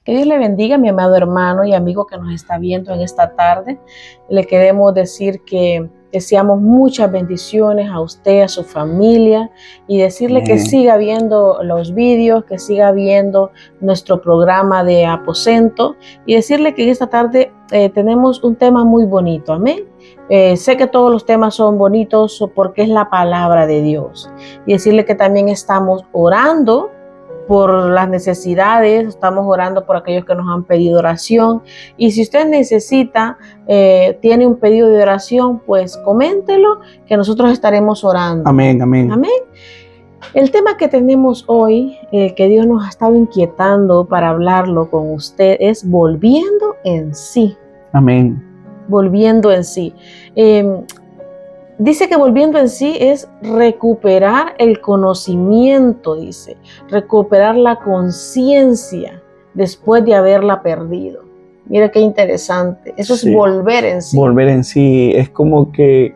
Que Dios le bendiga, mi amado hermano y amigo que nos está viendo en esta tarde. Le queremos decir que deseamos muchas bendiciones a usted, a su familia, y decirle que siga viendo los vídeos, que siga viendo nuestro programa de aposento, y decirle que en esta tarde tenemos un tema muy bonito. Amén. Sé que todos los temas son bonitos porque es la palabra de Dios. Y decirle que también estamos orando por las necesidades, estamos orando por aquellos que nos han pedido oración. Y si usted necesita, tiene un pedido de oración, pues coméntelo, que nosotros estaremos orando. Amén, amén. Amén. El tema que tenemos hoy, que Dios nos ha estado inquietando para hablarlo con usted, es volviendo en sí. Amén. Volviendo en sí. Dice que volviendo en sí es recuperar el conocimiento, dice, recuperar la conciencia después de haberla perdido. Mira qué interesante. Eso Sí. Es volver en sí. Volver en sí es como que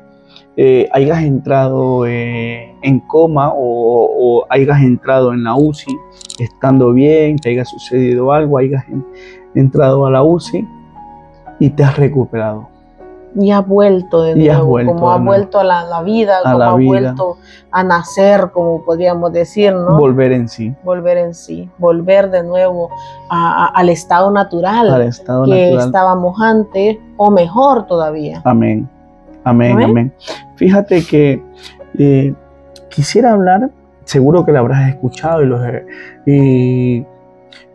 hayas entrado en coma o hayas entrado en la UCI estando bien, te haya sucedido algo, hayas entrado a la UCI y te has recuperado. Y ha vuelto de nuevo, como ha vuelto a la vida, como ha vuelto a nacer, como podríamos decir, ¿no? Volver en sí. Volver en sí, volver de nuevo al estado natural, que estábamos antes, o mejor todavía. Amén, amén, amén. Fíjate que quisiera hablar, seguro que lo habrás escuchado, y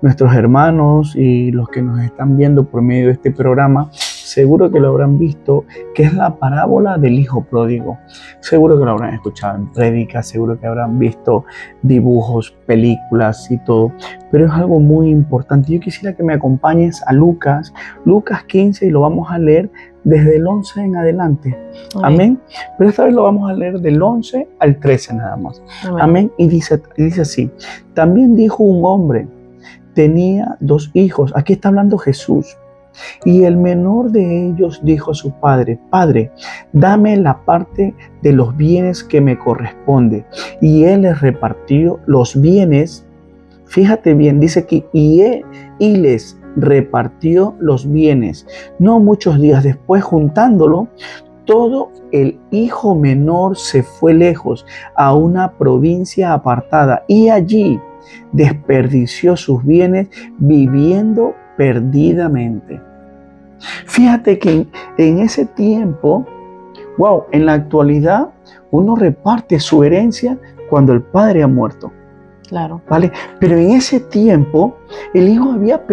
nuestros hermanos y los que nos están viendo por medio de este programa, seguro que lo habrán visto, que es la parábola del hijo pródigo. Seguro que lo habrán escuchado en prédicas, seguro que habrán visto dibujos, películas y todo, pero es algo muy importante. Yo quisiera que me acompañes a Lucas 15, y lo vamos a leer desde el 11 en adelante. Amén. Pero esta vez lo vamos a leer del 11 al 13 nada más. Amén. Y dice así: también dijo un hombre, tenía 2 hijos. Aquí está hablando Jesús. Y el menor de ellos dijo a su padre: Padre, dame la parte de los bienes que me corresponde. Y él les repartió los bienes. Fíjate bien, dice que y les repartió los bienes. No muchos días después, juntándolo todo, el hijo menor se fue lejos a una provincia apartada y allí desperdició sus bienes viviendo perdidamente. Fíjate que en ese tiempo, en la actualidad uno reparte su herencia cuando el padre ha muerto. Claro. ¿Vale? Pero en ese tiempo el hijo había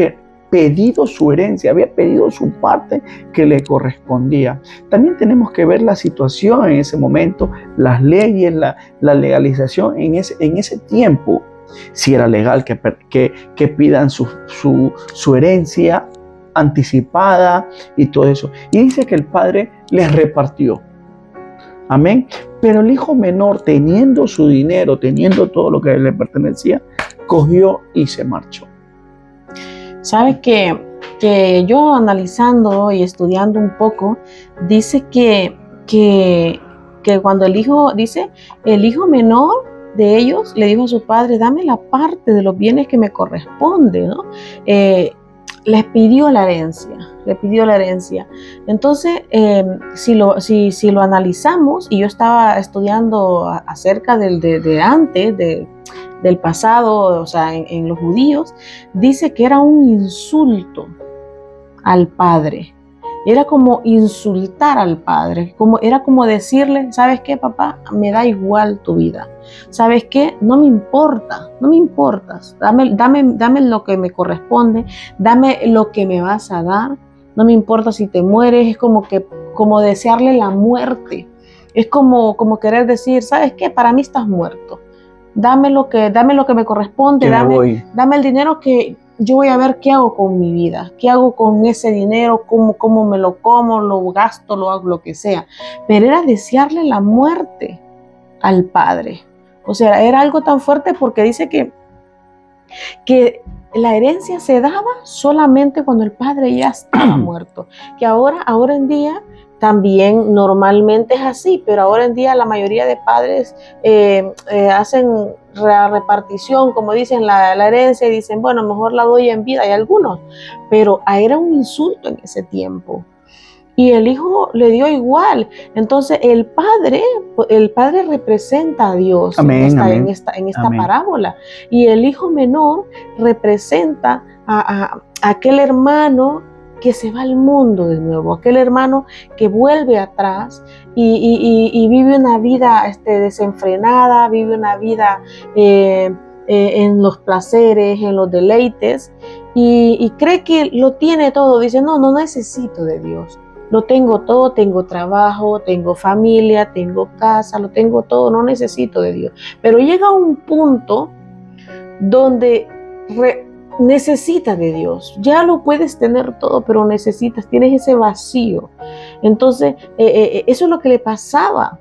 pedido su herencia, había pedido su parte que le correspondía. También tenemos que ver la situación en ese momento, las leyes, la legalización en ese tiempo. Si era legal que pidan su herencia anticipada y todo eso. Y dice que el padre les repartió. Amén. Pero el hijo menor, teniendo su dinero, teniendo todo lo que le pertenecía, cogió y se marchó. Sabes que yo analizando y estudiando un poco, dice que cuando el hijo menor de ellos le dijo a su padre: dame la parte de los bienes que me corresponde, ¿no? Les pidió la herencia. Entonces, si lo analizamos, y yo estaba estudiando acerca del pasado, o sea, en los judíos, dice que era un insulto al padre. Era como insultar al padre, era como decirle: ¿sabes qué, papá? Me da igual tu vida. ¿Sabes qué? No me importas. Dame lo que me corresponde, dame lo que me vas a dar. No me importa si te mueres. Es como desearle la muerte. Es como querer decir: ¿sabes qué? Para mí estás muerto. Dame lo que me corresponde, dame el dinero, que yo voy a ver qué hago con mi vida, qué hago con ese dinero, cómo me lo como, lo gasto, lo hago, lo que sea. Pero era desearle la muerte al padre. O sea, era algo tan fuerte, porque dice que la herencia se daba solamente cuando el padre ya estaba muerto. Que ahora en día también normalmente es así, pero ahora en día la mayoría de padres hacen la repartición, como dicen, la herencia, y dicen, bueno, mejor la doy en vida, hay algunos, pero era un insulto en ese tiempo. Y el hijo le dio igual. Entonces el padre representa a Dios Amén, en amén, esta amén. parábola. Y el hijo menor representa a aquel hermano que se va al mundo de nuevo, aquel hermano que vuelve atrás y vive una vida desenfrenada, vive una vida en los placeres, en los deleites, y cree que lo tiene todo. Dice, no necesito de Dios. Lo tengo todo, tengo trabajo, tengo familia, tengo casa, lo tengo todo, no necesito de Dios. Pero llega un punto donde necesitas de Dios. Ya lo puedes tener todo, pero tienes ese vacío. Entonces, eso es lo que le pasaba.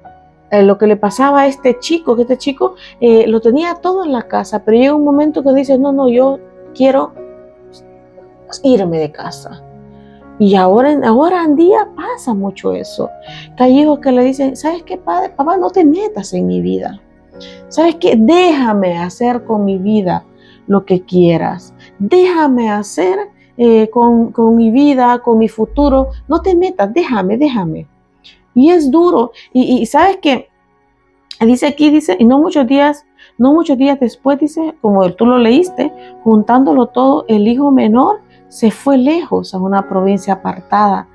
Lo que le pasaba a este chico, que este chico lo tenía todo en la casa, pero llega un momento que dice, no, yo quiero irme de casa. Y ahora en día pasa mucho eso. Que hay hijos que le dicen, ¿sabes qué, padre? Papá, no te metas en mi vida. ¿Sabes qué? Déjame hacer con mi vida lo que quieras. Déjame hacer con mi vida, con mi futuro. No te metas, déjame. Y es duro. Y ¿sabes qué? Dice aquí, y no muchos días después, dice, como tú lo leíste, juntándolo todo, el hijo menor se fue lejos a una provincia apartada.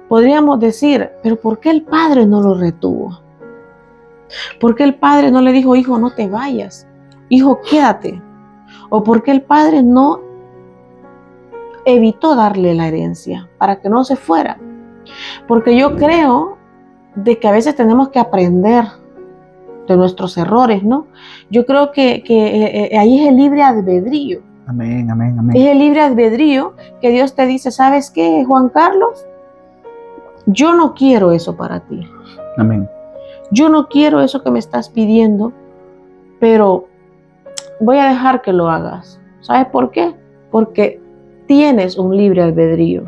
Podríamos decir, pero ¿por qué el padre no lo retuvo? ¿Por qué el padre no le dijo, hijo, no te vayas? Hijo, quédate. ¿O por qué el padre no evitó darle la herencia para que no se fuera? Porque yo creo de que a veces tenemos que aprender de nuestros errores, ¿no? Yo creo que ahí es el libre albedrío. Amén, amén, amén. Es el libre albedrío que Dios te dice, ¿sabes qué, Juan Carlos? Yo no quiero eso para ti. Amén. Yo no quiero eso que me estás pidiendo, pero voy a dejar que lo hagas. ¿Sabes por qué? Porque tienes un libre albedrío.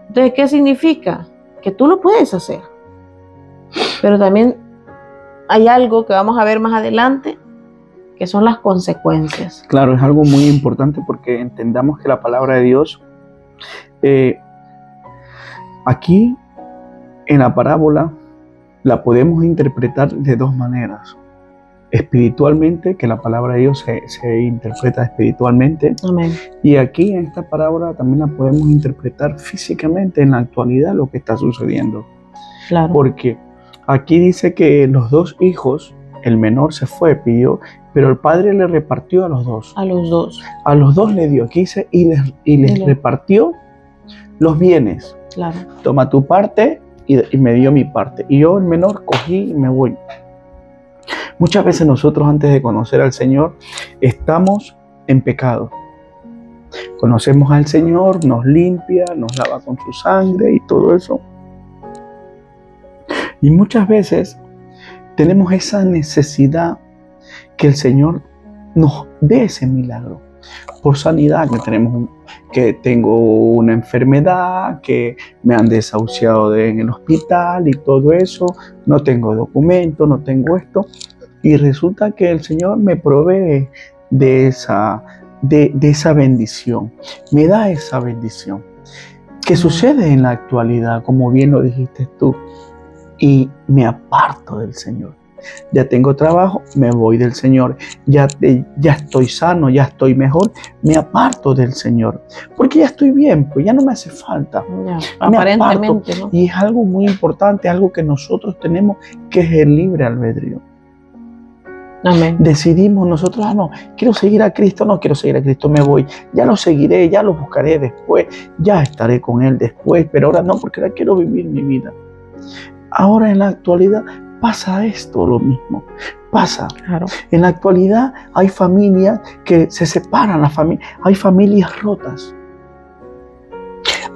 Entonces, ¿qué significa? Que tú lo puedes hacer. Pero también hay algo que vamos a ver más adelante, que son las consecuencias. Claro, es algo muy importante porque entendamos que la palabra de Dios, aquí en la parábola, la podemos interpretar de dos maneras. Espiritualmente, que la palabra de Dios se interpreta espiritualmente. Amén. Y aquí en esta parábola también la podemos interpretar físicamente en la actualidad lo que está sucediendo. Claro. Porque aquí dice que los dos hijos, el menor se fue, pidió, pero el padre le repartió a los dos. A los dos. A los dos le dio, aquí dice, y les repartió los bienes. Claro. Toma tu parte y me dio mi parte. Y yo, el menor, cogí y me voy. Muchas veces nosotros, antes de conocer al Señor, estamos en pecado. Conocemos al Señor, nos limpia, nos lava con su sangre y todo eso. Y muchas veces tenemos esa necesidad que el Señor nos dé ese milagro. Por sanidad, que tengo una enfermedad, que me han desahuciado en el hospital y todo eso, no tengo documento, no tengo esto. Y resulta que el Señor me provee de esa bendición, me da esa bendición. ¿Qué sucede en la actualidad? Como bien lo dijiste tú, y me aparto del Señor. Ya tengo trabajo, me voy del Señor. Ya estoy sano, ya estoy mejor, me aparto del Señor. Porque ya estoy bien, pues ya no me hace falta. Ya, aparentemente, ¿no? Y es algo muy importante, algo que nosotros tenemos, que es el libre albedrío. Amén. Decidimos nosotros, no, quiero seguir a Cristo, no quiero seguir a Cristo, me voy. Ya lo seguiré, ya lo buscaré después, ya estaré con Él después, pero ahora no, porque ahora quiero vivir mi vida. Ahora en la actualidad pasa esto lo mismo, pasa. Claro. En la actualidad hay familias que se separan, hay familias rotas.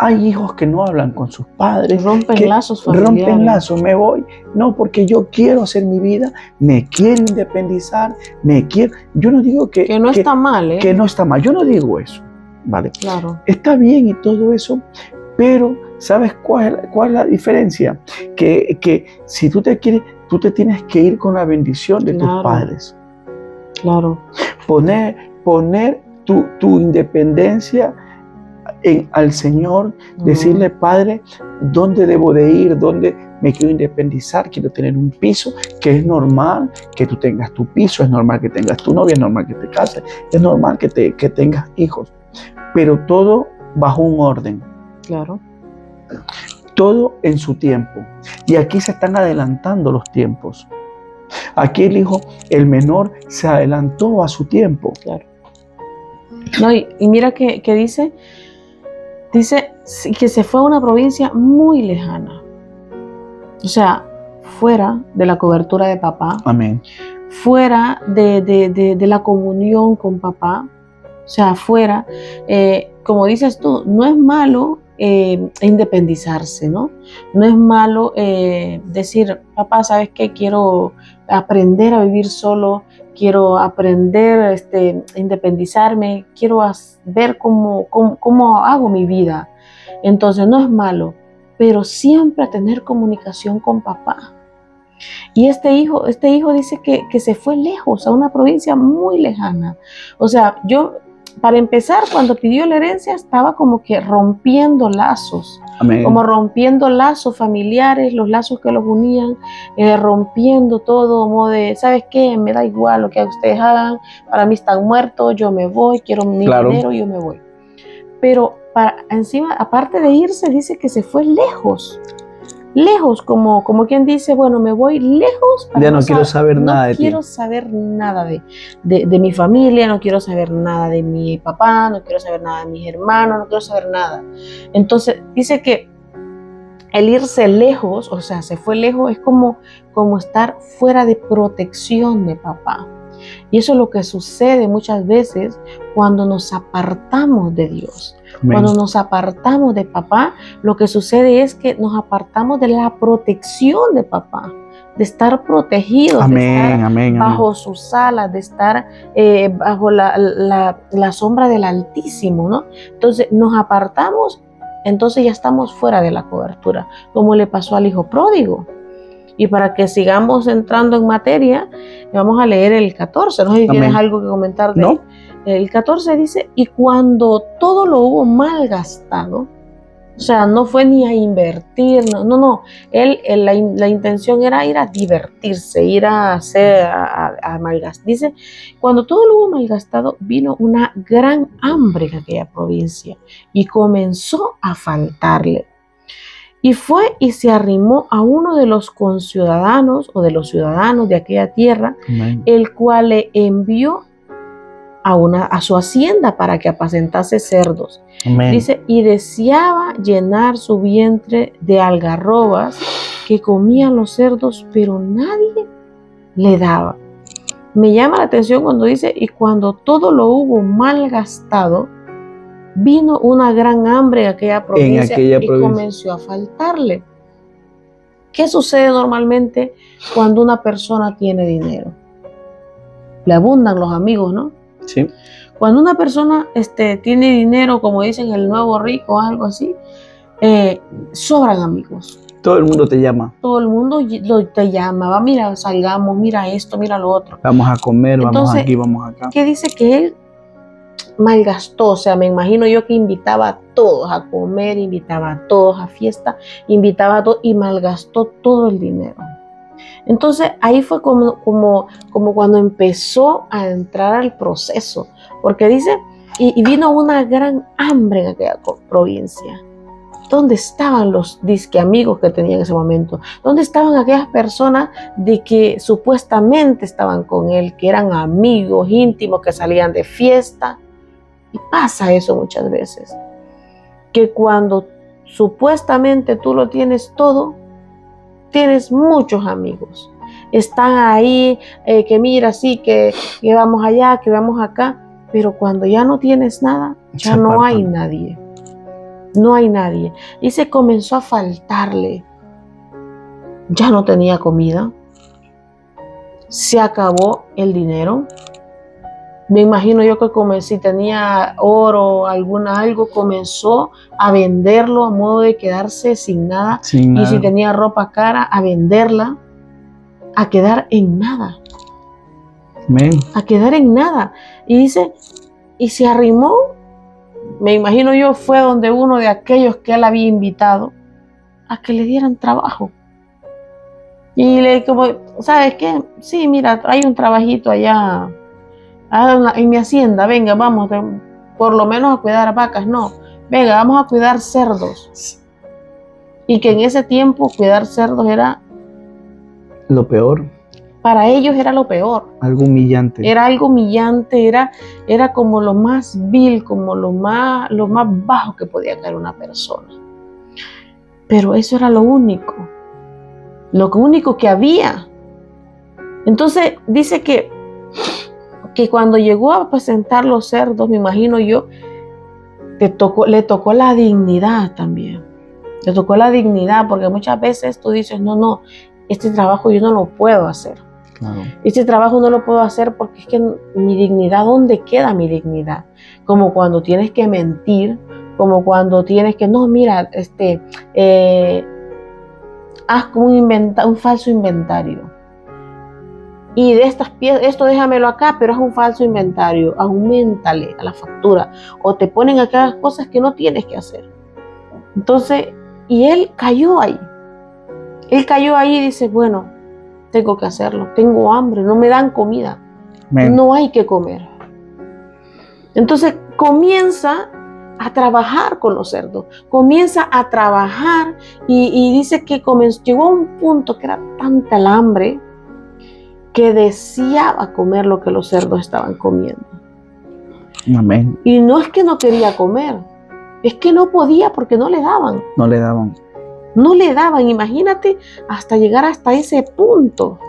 Hay hijos que no hablan con sus padres. Rompen lazos familiares. Rompen lazos, me voy. No, porque yo quiero hacer mi vida, me quiero independizar, Yo no digo que no está mal, ¿eh? Que no está mal, yo no digo eso, ¿vale? Claro. Está bien y todo eso, pero ¿Sabes cuál es la diferencia? Que si tú te tienes que ir con la bendición de tus padres. Claro. Poner tu independencia al Señor, decirle, Padre, ¿dónde debo de ir? ¿Dónde me quiero independizar? Quiero tener un piso, que es normal que tú tengas tu piso, es normal que tengas tu novia, es normal que te cases, es normal que tengas hijos, pero todo bajo un orden. Claro. Todo en su tiempo. Y aquí se están adelantando los tiempos. Aquí el menor, se adelantó a su tiempo. Claro. No, y mira que dice que se fue a una provincia muy lejana. O sea, fuera de la cobertura de papá. Amén. Fuera de la comunión con papá. O sea, fuera, como dices tú, no es malo independizarse, ¿no? No es malo decir, papá, ¿sabes qué? Quiero aprender a vivir solo, quiero aprender a independizarme, quiero ver cómo hago mi vida. Entonces, no es malo, pero siempre tener comunicación con papá. Y este hijo dice que se fue lejos, a una provincia muy lejana. O sea, para empezar, cuando pidió la herencia, estaba como que rompiendo lazos. Amén. Como rompiendo lazos familiares, los lazos que los unían, rompiendo todo, como de, ¿sabes qué? Me da igual lo que ustedes hagan, para mí están muertos, yo me voy, quiero mi dinero, yo me voy. Pero encima, aparte de irse, dice que se fue lejos. Lejos, como quien dice, bueno, me voy lejos. Ya no quiero saber nada de ti. No quiero saber nada de mi familia, no quiero saber nada de mi papá, no quiero saber nada de mis hermanos, no quiero saber nada. Entonces, dice que el irse lejos, o sea, se fue lejos, es como estar fuera de protección de papá. Y eso es lo que sucede muchas veces cuando nos apartamos de Dios. Amén. Cuando nos apartamos de papá, lo que sucede es que nos apartamos de la protección de papá, de estar protegidos, de estar bajo sus alas, de estar bajo la sombra del Altísimo, ¿no? Entonces nos apartamos, entonces ya estamos fuera de la cobertura, como le pasó al hijo pródigo. Y para que sigamos entrando en materia, vamos a leer el 14. No sé si tienes algo que comentar de él. El 14 dice, y cuando todo lo hubo malgastado, o sea, no fue ni a invertir, no. La intención era ir a divertirse, ir a malgastar. Dice, cuando todo lo hubo malgastado, vino una gran hambre en aquella provincia y comenzó a faltarle. Y fue y se arrimó a uno de los conciudadanos o de los ciudadanos de aquella tierra, Amén. El cual le envió a su hacienda para que apacentase cerdos. Amén. Dice, y deseaba llenar su vientre de algarrobas que comían los cerdos, pero nadie le daba. Me llama la atención cuando dice, y cuando todo lo hubo malgastado, vino una gran hambre en aquella provincia y comenzó a faltarle. ¿Qué sucede normalmente cuando una persona tiene dinero? Le abundan los amigos, ¿no? Sí. Cuando una persona tiene dinero, como dicen el nuevo rico o algo así, sobran amigos. Todo el mundo te llama. Todo el mundo te llama. Va, mira, salgamos, mira esto, mira lo otro. Vamos a comer, entonces, vamos aquí, vamos acá. ¿Qué dice? Que él malgastó, o sea, me imagino yo que invitaba a todos a comer, invitaba a todos a fiesta, invitaba a todos y malgastó todo el dinero. Entonces ahí fue como cuando empezó a entrar al proceso, porque dice, y vino una gran hambre en aquella provincia. ¿Dónde estaban los disque amigos que tenía en ese momento? ¿Dónde estaban aquellas personas de que supuestamente estaban con él, que eran amigos íntimos, que salían de fiesta? Y pasa eso muchas veces, que cuando supuestamente tú lo tienes todo, tienes muchos amigos. Están ahí, que mira, sí, que vamos allá, que vamos acá, pero cuando ya no tienes nada, ya no hay nadie. No hay nadie. Y se comenzó a faltarle. Ya no tenía comida. Se acabó el dinero. Me imagino yo que como si tenía oro, algo, comenzó a venderlo a modo de quedarse sin nada. Sin Y nada. si tenía ropa cara, a venderla, a quedar en nada. Amén. A quedar en nada. Y dice, y se arrimó, me imagino yo, fue donde uno de aquellos que él había invitado a que le dieran trabajo. Y le como, ¿sabes qué? Sí, mira, hay un trabajito allá en mi hacienda, venga, vamos, por lo menos a cuidar vacas, no, venga, vamos a cuidar cerdos. Y que en ese tiempo cuidar cerdos era, Lo peor. para ellos era lo peor. Algo humillante. Era algo humillante, era como lo más vil, como lo más bajo que podía caer una persona. Pero eso era lo único que había. Entonces dice que cuando llegó a presentar los cerdos, me imagino yo, le tocó la dignidad también. Le tocó la dignidad, porque muchas veces tú dices, no, este trabajo yo no lo puedo hacer. Claro. Este trabajo no lo puedo hacer porque es que mi dignidad, ¿dónde queda mi dignidad? Como cuando tienes que mentir, como cuando tienes que, no, mira, haz un falso inventario. Y de estas piezas, esto déjamelo acá, pero es un falso inventario, auméntale a la factura, o te ponen acá cosas que no tienes que hacer. Entonces, y él cayó ahí y dice, bueno, tengo que hacerlo, tengo hambre, no me dan comida, Amén. No hay que comer. Entonces comienza a trabajar con los cerdos, comienza a trabajar y dice que llegó a un punto que era tanta el hambre que deseaba comer lo que los cerdos estaban comiendo. Amén. Y no es que no quería comer, es que no podía porque no le daban. No le daban. No le daban, imagínate, hasta llegar hasta ese punto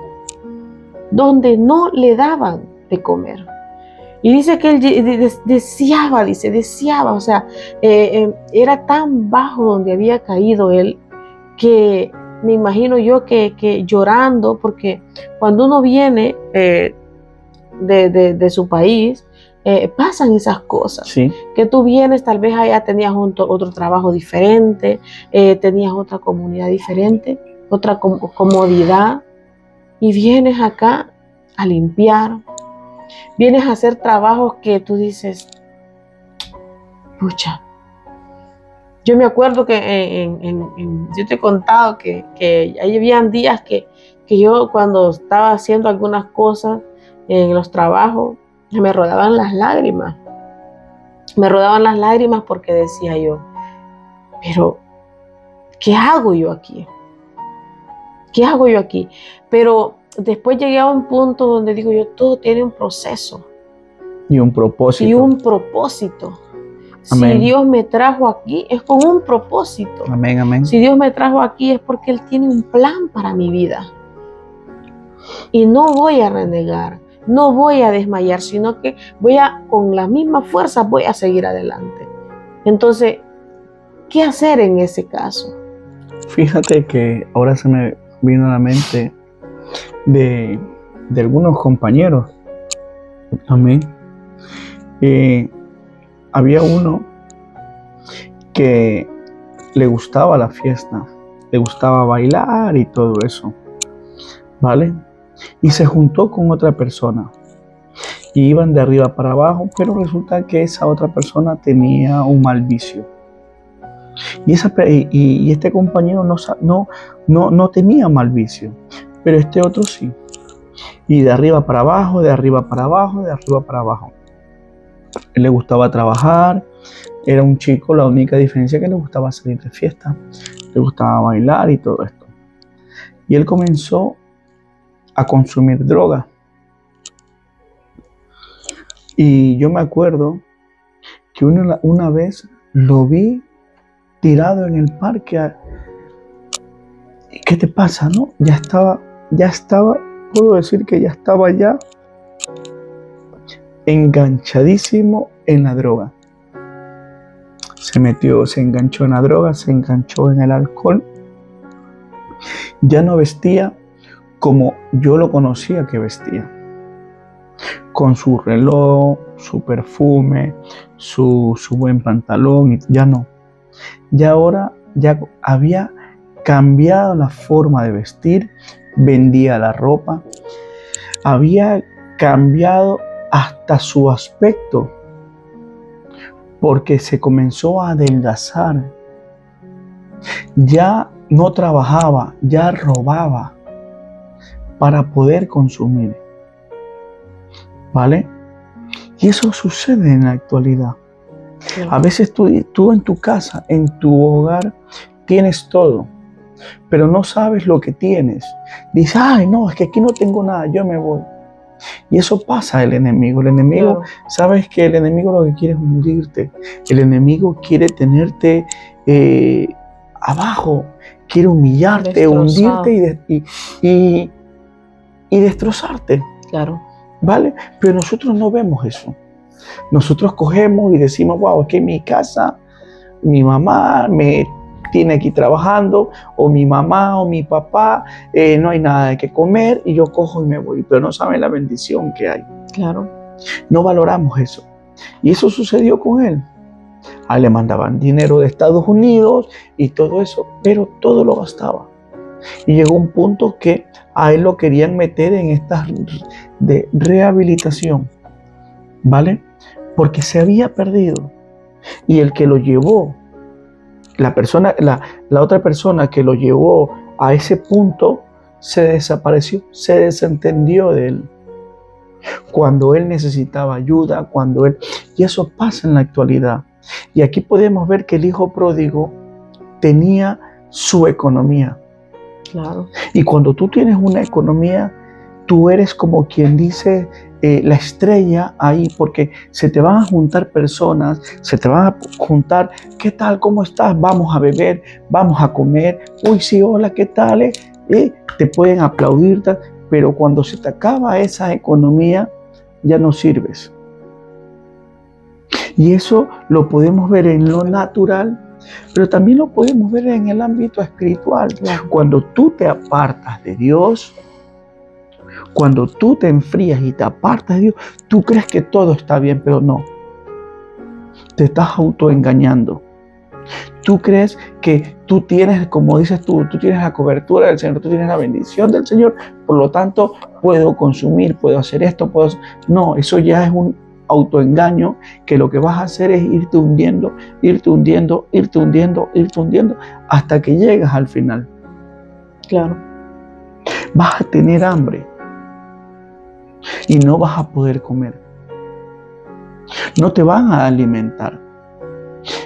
donde no le daban de comer. Y dice que él deseaba, o sea, era tan bajo donde había caído él que me imagino yo que llorando, porque cuando uno viene de su país, pasan esas cosas. Sí. Que tú vienes, tal vez allá tenías otro trabajo diferente, tenías otra comunidad diferente, otra comodidad, y vienes acá a limpiar, vienes a hacer trabajos que tú dices, pucha. Yo me acuerdo que yo te he contado que ahí habían días que yo cuando estaba haciendo algunas cosas en los trabajos, me rodaban las lágrimas. Me rodaban las lágrimas porque decía yo, pero ¿qué hago yo aquí? ¿Qué hago yo aquí? Pero después llegué a un punto donde digo yo, todo tiene un proceso. Y un propósito. Y un propósito. Amén. Si Dios me trajo aquí es con un propósito. Amén, amén. Si Dios me trajo aquí es porque Él tiene un plan para mi vida. Y no voy a renegar, no voy a desmayar, sino que con la misma fuerza voy a seguir adelante. Entonces, ¿qué hacer en ese caso? Fíjate que ahora se me vino a la mente de algunos compañeros. Amén. Había uno que le gustaba la fiesta, le gustaba bailar y todo eso, ¿vale? Y se juntó con otra persona y iban de arriba para abajo, pero resulta que esa otra persona tenía un mal vicio. Y este compañero no tenía mal vicio, pero este otro sí. Y de arriba para abajo, de arriba para abajo, de arriba para abajo. Él le gustaba trabajar, era un chico, la única diferencia es que le gustaba salir de fiesta, le gustaba bailar y todo esto. Y él comenzó a consumir droga. Y yo me acuerdo que una vez lo vi tirado en el parque. ¿Qué te pasa, no? Ya estaba, puedo decir que ya estaba ya enganchadísimo en la droga. Se enganchó en la droga, se enganchó en el alcohol. Ya no vestía como yo lo conocía que vestía. con su reloj, su perfume, su buen pantalón, y ya no. Ya ahora ya había cambiado la forma de vestir, vendía la ropa, había cambiado hasta su aspecto, porque se comenzó a adelgazar. Ya no trabajaba, ya robaba para poder consumir. ¿Vale? Y eso sucede en la actualidad. A veces tú en tu casa, en tu hogar, tienes todo, pero no sabes lo que tienes. Dices, ay, no, es que aquí no tengo nada, yo me voy. Y eso pasa el enemigo. El enemigo, claro. Sabes que el enemigo lo que quiere es hundirte. El enemigo quiere tenerte abajo, quiere humillarte, destrozado, hundirte y destrozarte. Claro. ¿Vale? Pero nosotros no vemos eso. Nosotros cogemos y decimos, wow, es que en mi casa mi mamá me tiene aquí trabajando, o mi mamá o mi papá, no hay nada de qué comer y yo cojo y me voy, pero no saben la bendición que hay. Claro. No valoramos eso. Y eso sucedió con él. A él le mandaban dinero de Estados Unidos y todo eso, pero todo lo gastaba. Y llegó un punto que a él lo querían meter en estas de rehabilitación, ¿vale? Porque se había perdido. Y el que lo llevó, la otra persona que lo llevó a ese punto, se desapareció, se desentendió de él. Cuando él necesitaba ayuda, y eso pasa en la actualidad. Y aquí podemos ver que el hijo pródigo tenía su economía. Claro. Y cuando tú tienes una economía, tú eres como quien dice la estrella ahí, porque se te van a juntar personas, se te van a juntar, ¿qué tal? ¿Cómo estás? Vamos a beber, vamos a comer, uy, sí, hola, ¿qué tal? Te pueden aplaudir, pero cuando se te acaba esa economía, ya no sirves. Y eso lo podemos ver en lo natural, pero también lo podemos ver en el ámbito espiritual. Claro. Cuando tú te apartas de Dios, cuando tú te enfrías y te apartas de Dios, tú crees que todo está bien, pero no. Te estás autoengañando. Tú crees que tú tienes, como dices tú tienes la cobertura del Señor, tú tienes la bendición del Señor, por lo tanto, puedo consumir, puedo hacer esto, No, eso ya es un autoengaño, que lo que vas a hacer es irte hundiendo, irte hundiendo, irte hundiendo, irte hundiendo, hasta que llegas al final. Claro. Vas a tener hambre y no vas a poder comer. No te van a alimentar.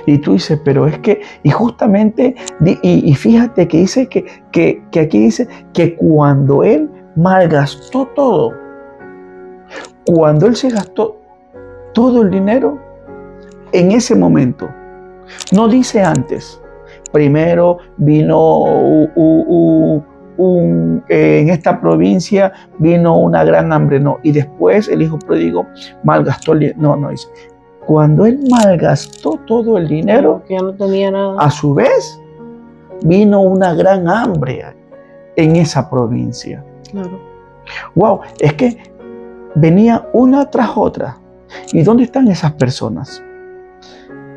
Y tú dices, pero es que, y justamente, y fíjate que dice que aquí dice que cuando él malgastó todo, cuando él se gastó todo el dinero, en ese momento, no dice antes, primero vino en esta provincia vino una gran hambre, no, y después el hijo pródigo malgastó el dinero, no dice. Cuando él malgastó todo el dinero, que ya no tenía nada. A su vez, vino una gran hambre en esa provincia. Claro. Wow, es que venía una tras otra. ¿Y dónde están esas personas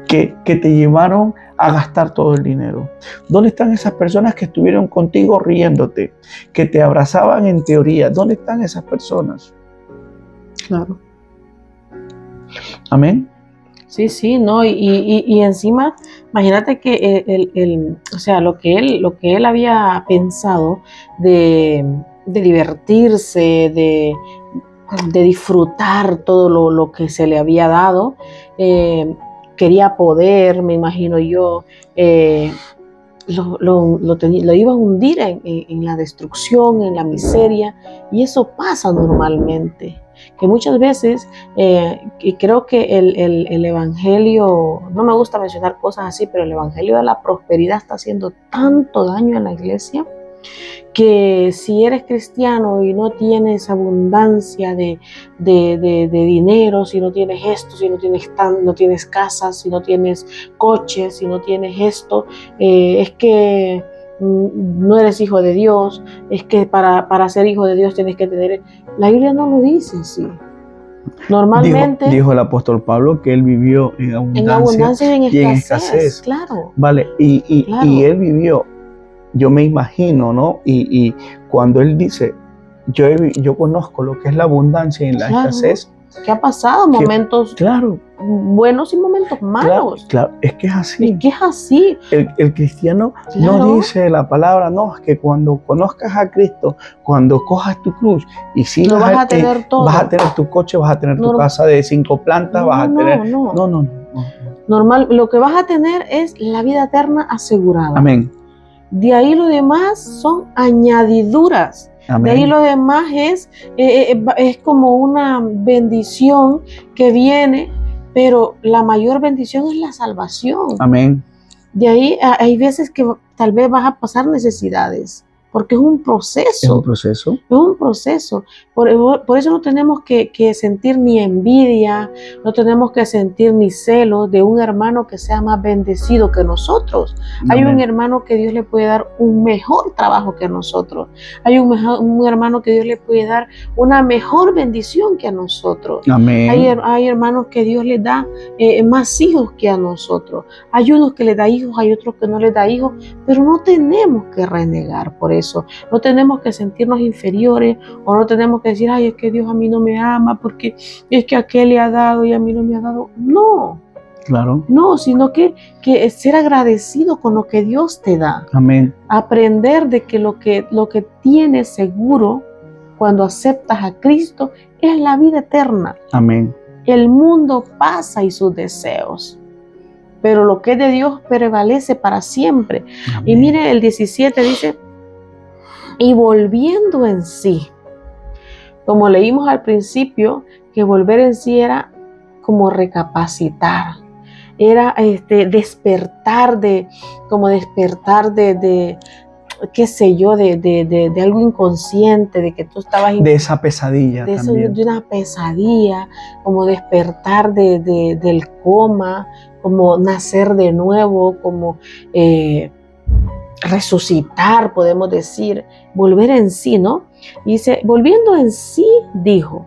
que te llevaron a gastar todo el dinero? ¿Dónde están esas personas que estuvieron contigo riéndote, que te abrazaban en teoría? ¿Dónde están esas personas? Claro. Amén. Sí, no, y encima, imagínate que o sea, lo que él había pensado de divertirse, de disfrutar todo lo que se le había dado, quería poder, me imagino yo, lo iba a hundir en la destrucción, en la miseria, y eso pasa normalmente. Que muchas veces, y creo que el evangelio, no me gusta mencionar cosas así, pero el evangelio de la prosperidad está haciendo tanto daño en la iglesia, que si eres cristiano y no tienes abundancia de dinero, si no tienes esto, si no tienes casas, si no tienes coches, si no tienes esto, es que no eres hijo de Dios, es que para ser hijo de Dios tienes que tener... La Biblia no lo dice así. Normalmente, dijo el apóstol Pablo que él vivió en abundancia y y en escasez, escasez. claro. Vale, Claro. y él vivió, yo me imagino, ¿no? Y cuando él dice, yo conozco lo que es la abundancia y la Claro. escasez. ¿Qué ha pasado? Momentos Claro, buenos y momentos malos. claro, es que es así. Es que es así. El cristiano Claro. no dice la palabra, no, es que cuando conozcas a Cristo, cuando cojas tu cruz y sigas, Lo vas a tener todo. vas a tener tu coche, vas a tener tu casa de 5 plantas, vas a tener... No. Normal, lo que vas a tener es la vida eterna asegurada. Amén. De ahí lo demás son añadiduras. Amén. De ahí lo demás es como una bendición que viene, pero la mayor bendición es la salvación. Amén. De ahí hay veces que tal vez vas a pasar necesidades, porque es un proceso. Es un proceso. Es un proceso. Por eso no tenemos que sentir ni envidia, no tenemos que sentir ni celos de un hermano que sea más bendecido que nosotros. Amén. Hay un hermano que Dios le puede dar un mejor trabajo que a nosotros. Hay un hermano que Dios le puede dar una mejor bendición que a nosotros. Amén. Hay hermanos que Dios les da más hijos que a nosotros. Hay unos que les da hijos, hay otros que no les da hijos, pero no tenemos que renegar por eso. No tenemos que sentirnos inferiores o no tenemos que decir, ay, es que Dios a mí no me ama porque es que aquel le ha dado y a mí no me ha dado. No. Claro. No, sino que ser agradecido con lo que Dios te da. Amén. Aprender de que lo que tienes seguro cuando aceptas a Cristo es la vida eterna. Amén. El mundo pasa y sus deseos, pero lo que es de Dios prevalece para siempre. Amén. Y mire, el 17 dice, y volviendo en sí, como leímos al principio, que volver en sí era como recapacitar, era despertar de qué sé yo, de algo inconsciente, de que tú estabas... De esa pesadilla también. De una pesadilla, como despertar del coma, como nacer de nuevo, como resucitar, podemos decir, volver en sí, ¿no? Y dice, volviendo en sí, dijo,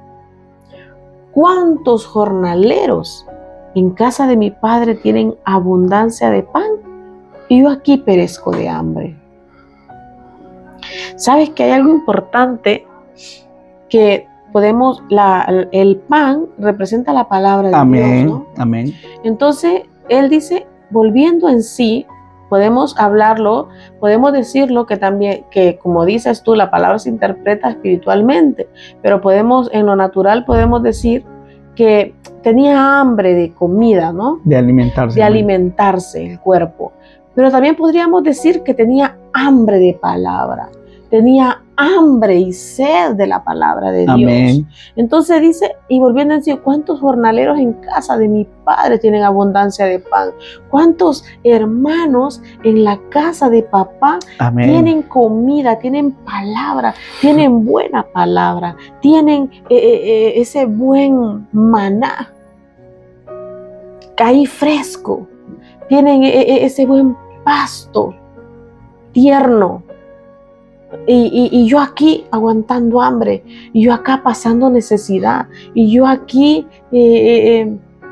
¿cuántos jornaleros en casa de mi padre tienen abundancia de pan? Y yo aquí perezco de hambre. ¿Sabes que hay algo importante que podemos, el pan representa la palabra de Amén. Dios, ¿no? Amén. Entonces, él dice, volviendo en sí, podemos hablarlo, podemos decirlo que también, que como dices tú, la palabra se interpreta espiritualmente, pero podemos, en lo natural, podemos decir que tenía hambre de comida, ¿no? De alimentarse. De alimentarse el cuerpo. Pero también podríamos decir que tenía hambre de palabra, tenía hambre y sed de la palabra de Dios. Amén. Entonces dice, y volviendo a decir, ¿cuántos jornaleros en casa de mi padre tienen abundancia de pan? ¿Cuántos hermanos en la casa de papá Amén. tienen comida, tienen palabra, tienen buena palabra, tienen ese buen maná, caí fresco, tienen ese buen pasto tierno? Y yo aquí aguantando hambre, y yo acá pasando necesidad, y yo aquí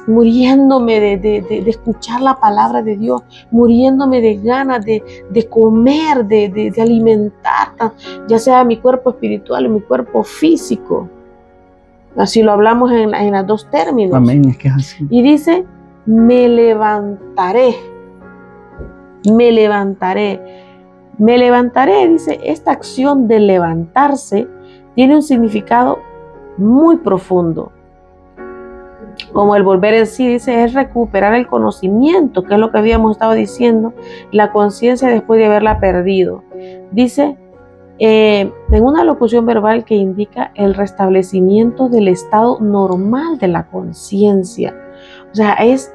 muriéndome de escuchar la palabra de Dios, muriéndome de ganas de comer, de alimentar, ya sea mi cuerpo espiritual o mi cuerpo físico. Así lo hablamos en los dos términos. Amén, es que es así. Y dice, me levantaré. Me levantaré, dice, esta acción de levantarse tiene un significado muy profundo. Como el volver en sí, dice, es recuperar el conocimiento, que es lo que habíamos estado diciendo, la conciencia después de haberla perdido. Dice, en una locución verbal que indica el restablecimiento del estado normal de la conciencia. O sea, es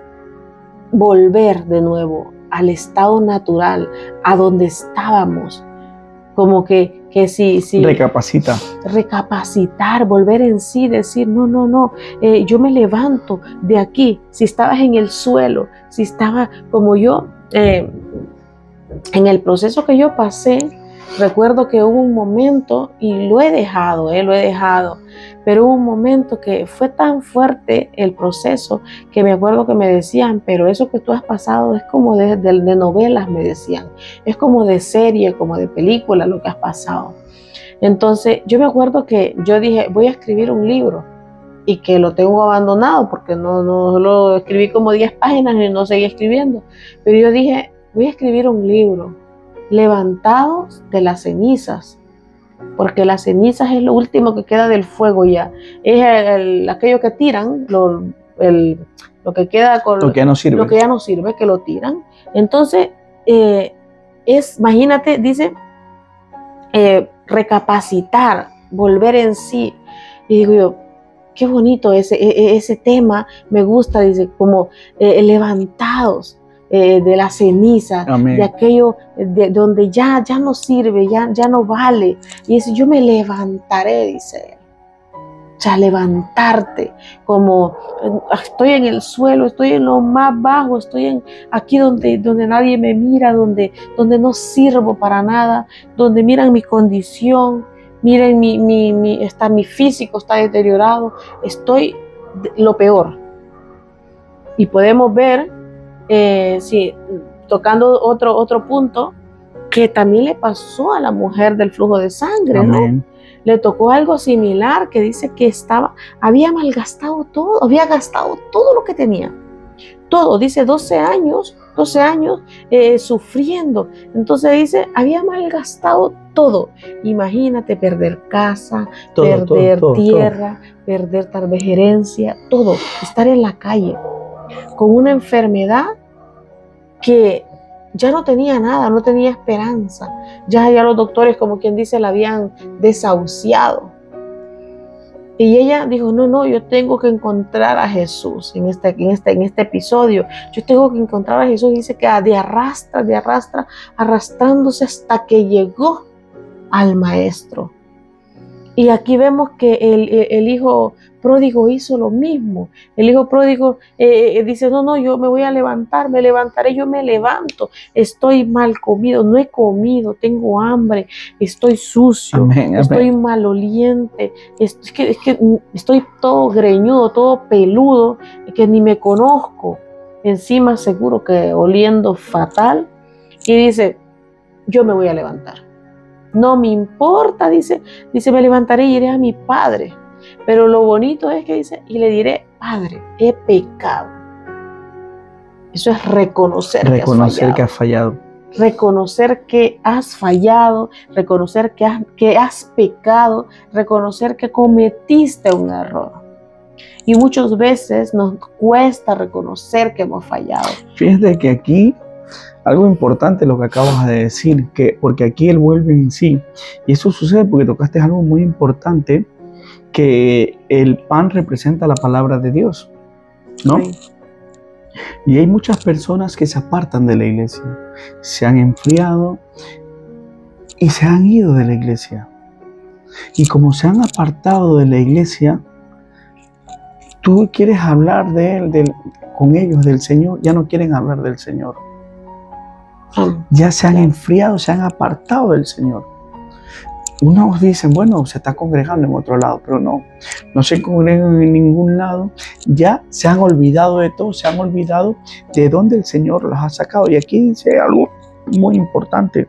volver de nuevo al estado natural, a donde estábamos, como que si recapacitar, volver en sí, decir, no, yo me levanto de aquí. Si estabas en el suelo, si estaba como yo, en el proceso que yo pasé, recuerdo que hubo un momento, y lo he dejado, pero hubo un momento que fue tan fuerte el proceso que me acuerdo que me decían, pero eso que tú has pasado es como de novelas, me decían, es como de serie, como de película lo que has pasado. Entonces yo me acuerdo que yo dije, voy a escribir un libro, y que lo tengo abandonado porque no lo escribí como 10 páginas y no seguí escribiendo. Pero yo dije, voy a escribir un libro, Levantados de las cenizas, porque las cenizas es lo último que queda del fuego ya. Es aquello que tiran, lo que queda con Lo que ya no sirve. Lo que ya no sirve, que lo tiran. Entonces, imagínate, dice, recapacitar, volver en sí. Y digo yo, qué bonito ese tema, me gusta, dice, como levantados de la ceniza, Amén. de aquello de donde ya no sirve, ya no vale. Y dice, yo me levantaré, dice él. O sea, levantarte, como estoy en el suelo, estoy en lo más bajo, estoy aquí donde nadie me mira, donde no sirvo para nada, donde miran mi condición, miren mi físico está deteriorado, estoy lo peor. Y podemos ver, tocando otro punto, que también le pasó a la mujer del flujo de sangre, Amén. ¿no? Le tocó algo similar, que dice que había malgastado todo, había gastado todo lo que tenía. Todo, dice 12 años sufriendo. Entonces dice, había malgastado todo. Imagínate perder casa, perder tierra, perder tal vez herencia, todo. Estar en la calle con una enfermedad que ya no tenía nada, no tenía esperanza. Ya los doctores, como quien dice, la habían desahuciado. Y ella dijo, no, yo tengo que encontrar a Jesús en este episodio. Yo tengo que encontrar a Jesús. Dice que de arrastra, arrastrándose hasta que llegó al maestro. Y aquí vemos que el hijo pródigo hizo lo mismo. El hijo pródigo dice, no, yo me voy a levantar, me levantaré, yo me levanto. Estoy mal comido, no he comido, tengo hambre, estoy sucio, amén, estoy maloliente, es que estoy todo greñudo, todo peludo, que ni me conozco. Encima seguro que oliendo fatal. Y dice, yo me voy a levantar. No me importa, dice, me levantaré y iré a mi padre. Pero lo bonito es que dice, y le diré, Padre, he pecado. Eso es reconocer que has fallado. Reconocer que has fallado, reconocer que has pecado, reconocer que cometiste un error. Y muchas veces nos cuesta reconocer que hemos fallado. Fíjate que aquí algo importante lo que acabas de decir, porque aquí él vuelve en sí. Y eso sucede porque tocaste algo muy importante, que el pan representa la palabra de Dios, ¿no? Sí. Y hay muchas personas que se apartan de la iglesia, se han enfriado y se han ido de la iglesia. Y como se han apartado de la iglesia, tú quieres hablar con ellos del Señor, ya no quieren hablar del Señor. Ya se han enfriado, se han apartado del Señor. Unos dicen, bueno, se está congregando en otro lado, pero no se congregan en ningún lado. Ya se han olvidado de todo, se han olvidado de dónde el Señor los ha sacado. Y aquí dice algo muy importante,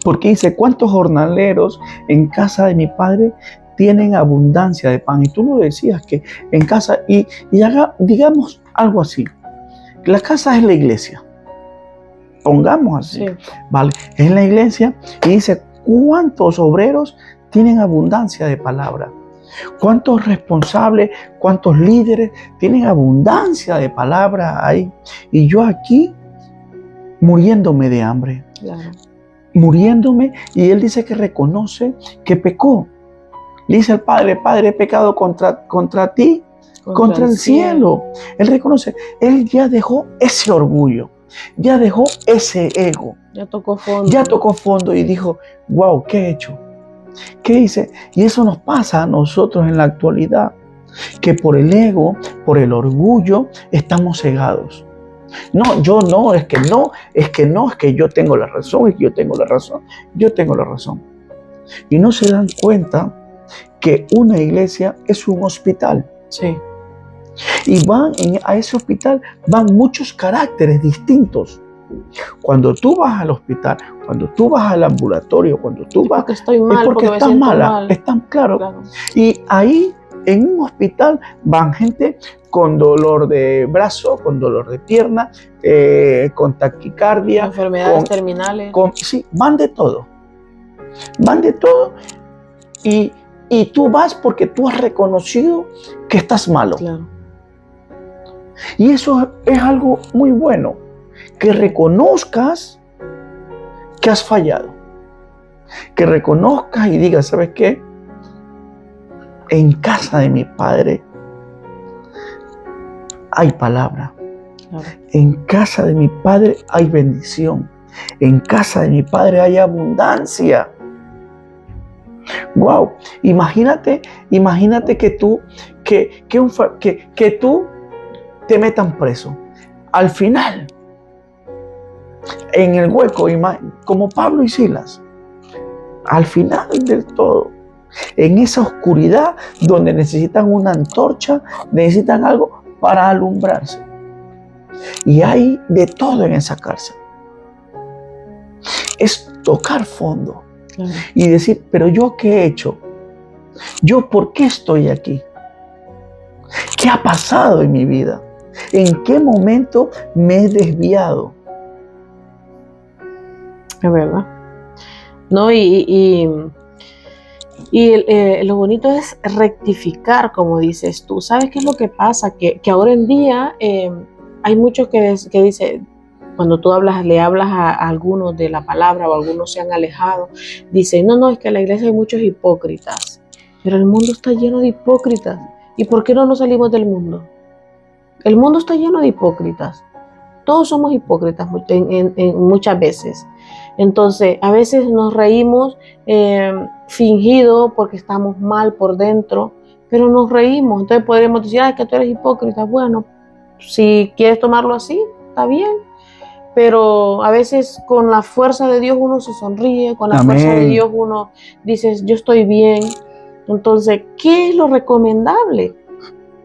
porque dice, ¿cuántos jornaleros en casa de mi padre tienen abundancia de pan? Y tú lo decías, que en casa, y digamos algo así, la casa es la iglesia. Pongamos así, sí. ¿Vale? Es la iglesia y dice, ¿cuántos obreros tienen abundancia de palabra? ¿Cuántos responsables, cuántos líderes tienen abundancia de palabra ahí? Y yo aquí muriéndome de hambre. Claro. Muriéndome, y él dice que reconoce que pecó. Le dice al Padre, Padre, he pecado contra ti, contra el cielo. Él reconoce, él ya dejó ese orgullo. Ya dejó ese ego. Ya tocó fondo. Ya tocó fondo y dijo, wow, ¿qué he hecho? ¿Qué hice? Y eso nos pasa a nosotros en la actualidad, que por el ego, por el orgullo, estamos cegados. No, yo no, es que no, es que no, es que yo tengo la razón, es que yo tengo la razón, yo tengo la razón. Y no se dan cuenta que una iglesia es un hospital. Sí. Y a ese hospital van muchos caracteres distintos. Cuando tú vas al hospital, cuando tú vas al ambulatorio, cuando tú vas, porque estoy mal, es porque me estás siento mala, mal. están claro. Claro. Y ahí en un hospital van gente con dolor de brazo, con dolor de pierna, con taquicardia, enfermedades terminales. Sí, van de todo. Van de todo y tú vas porque tú has reconocido que estás malo. Claro. Y eso es algo muy bueno, que reconozcas que has fallado, que reconozcas y digas, ¿sabes qué? En casa de mi padre hay palabra. Claro. En casa de mi padre hay bendición. En casa de mi padre hay abundancia. Wow, imagínate que tú te metan preso. Al final, en el hueco, como Pablo y Silas, al final del todo, en esa oscuridad donde necesitan una antorcha, necesitan algo para alumbrarse. Y hay de todo en esa cárcel. Es tocar fondo. Claro. Y decir, pero ¿yo qué he hecho? ¿Yo por qué estoy aquí? ¿Qué ha pasado en mi vida? ¿En qué momento me he desviado? Es verdad. No, lo bonito es rectificar, como dices tú. ¿Sabes qué es lo que pasa? Que ahora en día hay muchos que dicen, cuando tú le hablas a algunos de la palabra o algunos se han alejado, dicen, no, es que en la iglesia hay muchos hipócritas. Pero el mundo está lleno de hipócritas. ¿Y por qué no nos salimos del mundo? El mundo está lleno de hipócritas. Todos somos hipócritas muchas veces. Entonces, a veces nos reímos fingido porque estamos mal por dentro, pero nos reímos. Entonces podríamos decir, es que tú eres hipócrita. Bueno, si quieres tomarlo así, está bien. Pero a veces con la fuerza de Dios uno se sonríe, con la Amén. Fuerza de Dios uno dice, yo estoy bien. Entonces, ¿qué es lo recomendable?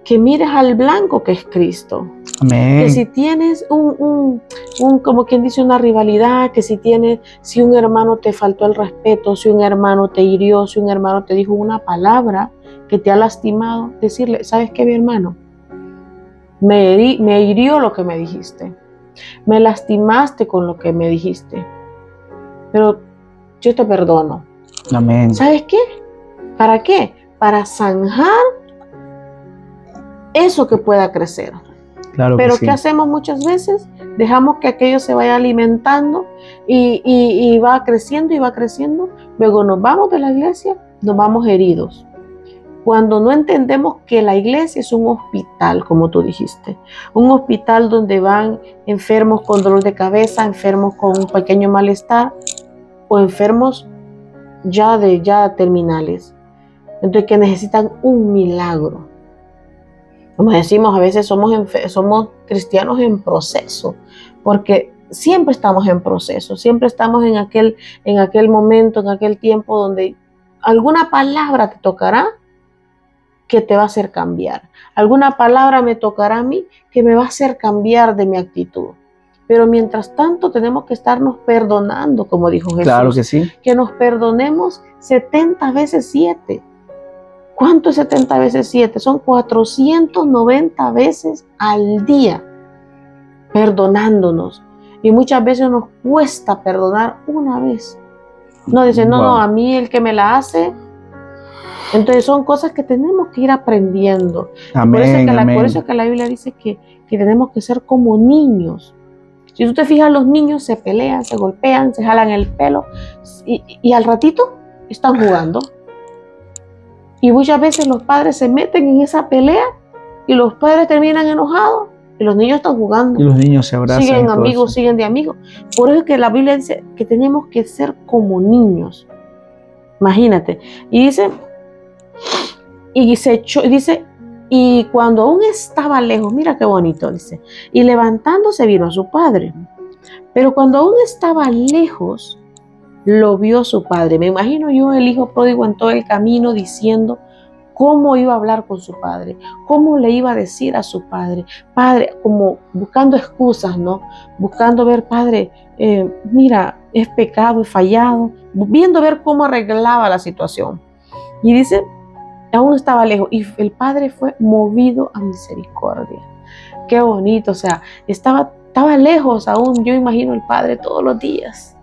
Que mires al blanco que es Cristo. Amén. Que si tienes como quien dice, una rivalidad, que si un hermano te faltó el respeto, si un hermano te hirió, si un hermano te dijo una palabra que te ha lastimado, decirle, ¿sabes qué, mi hermano? Me hirió lo que me dijiste. Me lastimaste con lo que me dijiste. Pero yo te perdono. Amén. ¿Sabes qué? ¿Para qué? Para zanjar eso que pueda crecer. Claro. Pero sí. ¿qué hacemos muchas veces? Dejamos que aquello se vaya alimentando y va creciendo y va creciendo. Luego nos vamos de la iglesia, nos vamos heridos. Cuando no entendemos que la iglesia es un hospital, como tú dijiste, un hospital donde van enfermos con dolor de cabeza, enfermos con un pequeño malestar o enfermos ya terminales, entonces que necesitan un milagro. Como decimos, a veces somos cristianos en proceso, porque siempre estamos en proceso, siempre estamos en aquel momento, en aquel tiempo donde alguna palabra te tocará que te va a hacer cambiar. Alguna palabra me tocará a mí que me va a hacer cambiar de mi actitud. Pero mientras tanto tenemos que estarnos perdonando, como dijo Jesús. Claro que sí. Que nos perdonemos 70 veces 7. ¿Cuánto es 70 veces 7? Son 490 veces al día perdonándonos. Y muchas veces nos cuesta perdonar una vez. No, dice, no, a mí el que me la hace. Entonces son cosas que tenemos que ir aprendiendo. Amén, por eso es que la Biblia dice que tenemos que ser como niños. Si tú te fijas, los niños se pelean, se golpean, se jalan el pelo y al ratito están jugando. Y muchas veces los padres se meten en esa pelea y los padres terminan enojados y los niños están jugando. Y los niños se abrazan. Siguen amigos, siguen de amigos. Por eso es que la Biblia dice que tenemos que ser como niños. Imagínate. Y dice, Y cuando aún estaba lejos, mira qué bonito, dice, y levantándose vino a su padre. Pero cuando aún estaba lejos, lo vio su padre. Me imagino yo el hijo pródigo en todo el camino diciendo cómo iba a hablar con su padre, cómo le iba a decir a su padre. Padre, como buscando excusas, ¿no? Buscando ver, padre, mira, es pecado, he fallado, viendo ver cómo arreglaba la situación. Y dice, aún estaba lejos y el padre fue movido a misericordia. Qué bonito, o sea, estaba lejos aún, yo imagino el padre todos los días.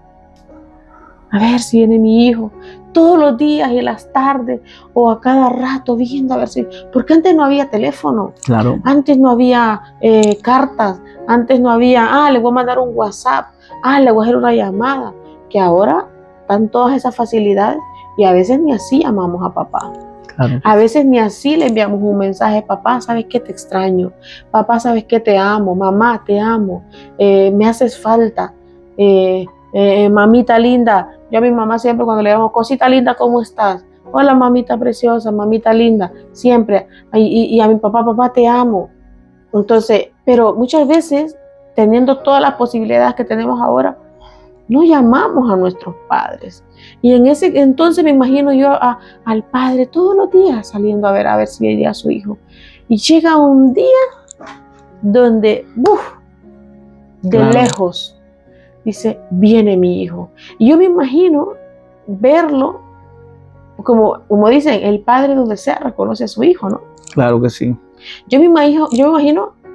A ver si viene mi hijo, todos los días y las tardes o a cada rato viendo a ver si, porque antes no había teléfono, Claro. Antes no había cartas, antes no había, le voy a mandar un WhatsApp, le voy a hacer una llamada, que ahora están todas esas facilidades y a veces ni así llamamos a papá. Claro. A veces ni así le enviamos un mensaje, papá, ¿sabes qué? Te extraño, papá, ¿sabes qué? Te amo, mamá, te amo, me haces falta, mamita linda. Yo a mi mamá siempre cuando le llamo, cosita linda, ¿cómo estás? Hola, mamita preciosa, mamita linda, siempre. Y a mi papá, papá, te amo. Entonces, pero muchas veces, teniendo todas las posibilidades que tenemos ahora, no llamamos a nuestros padres. Y en ese entonces me imagino yo al padre todos los días saliendo a ver si veía a su hijo. Y llega un día donde, de Claro. lejos, dice, viene mi hijo. Y yo me imagino verlo, como dicen, el padre donde sea reconoce a su hijo, ¿no? Claro que sí. Yo me imagino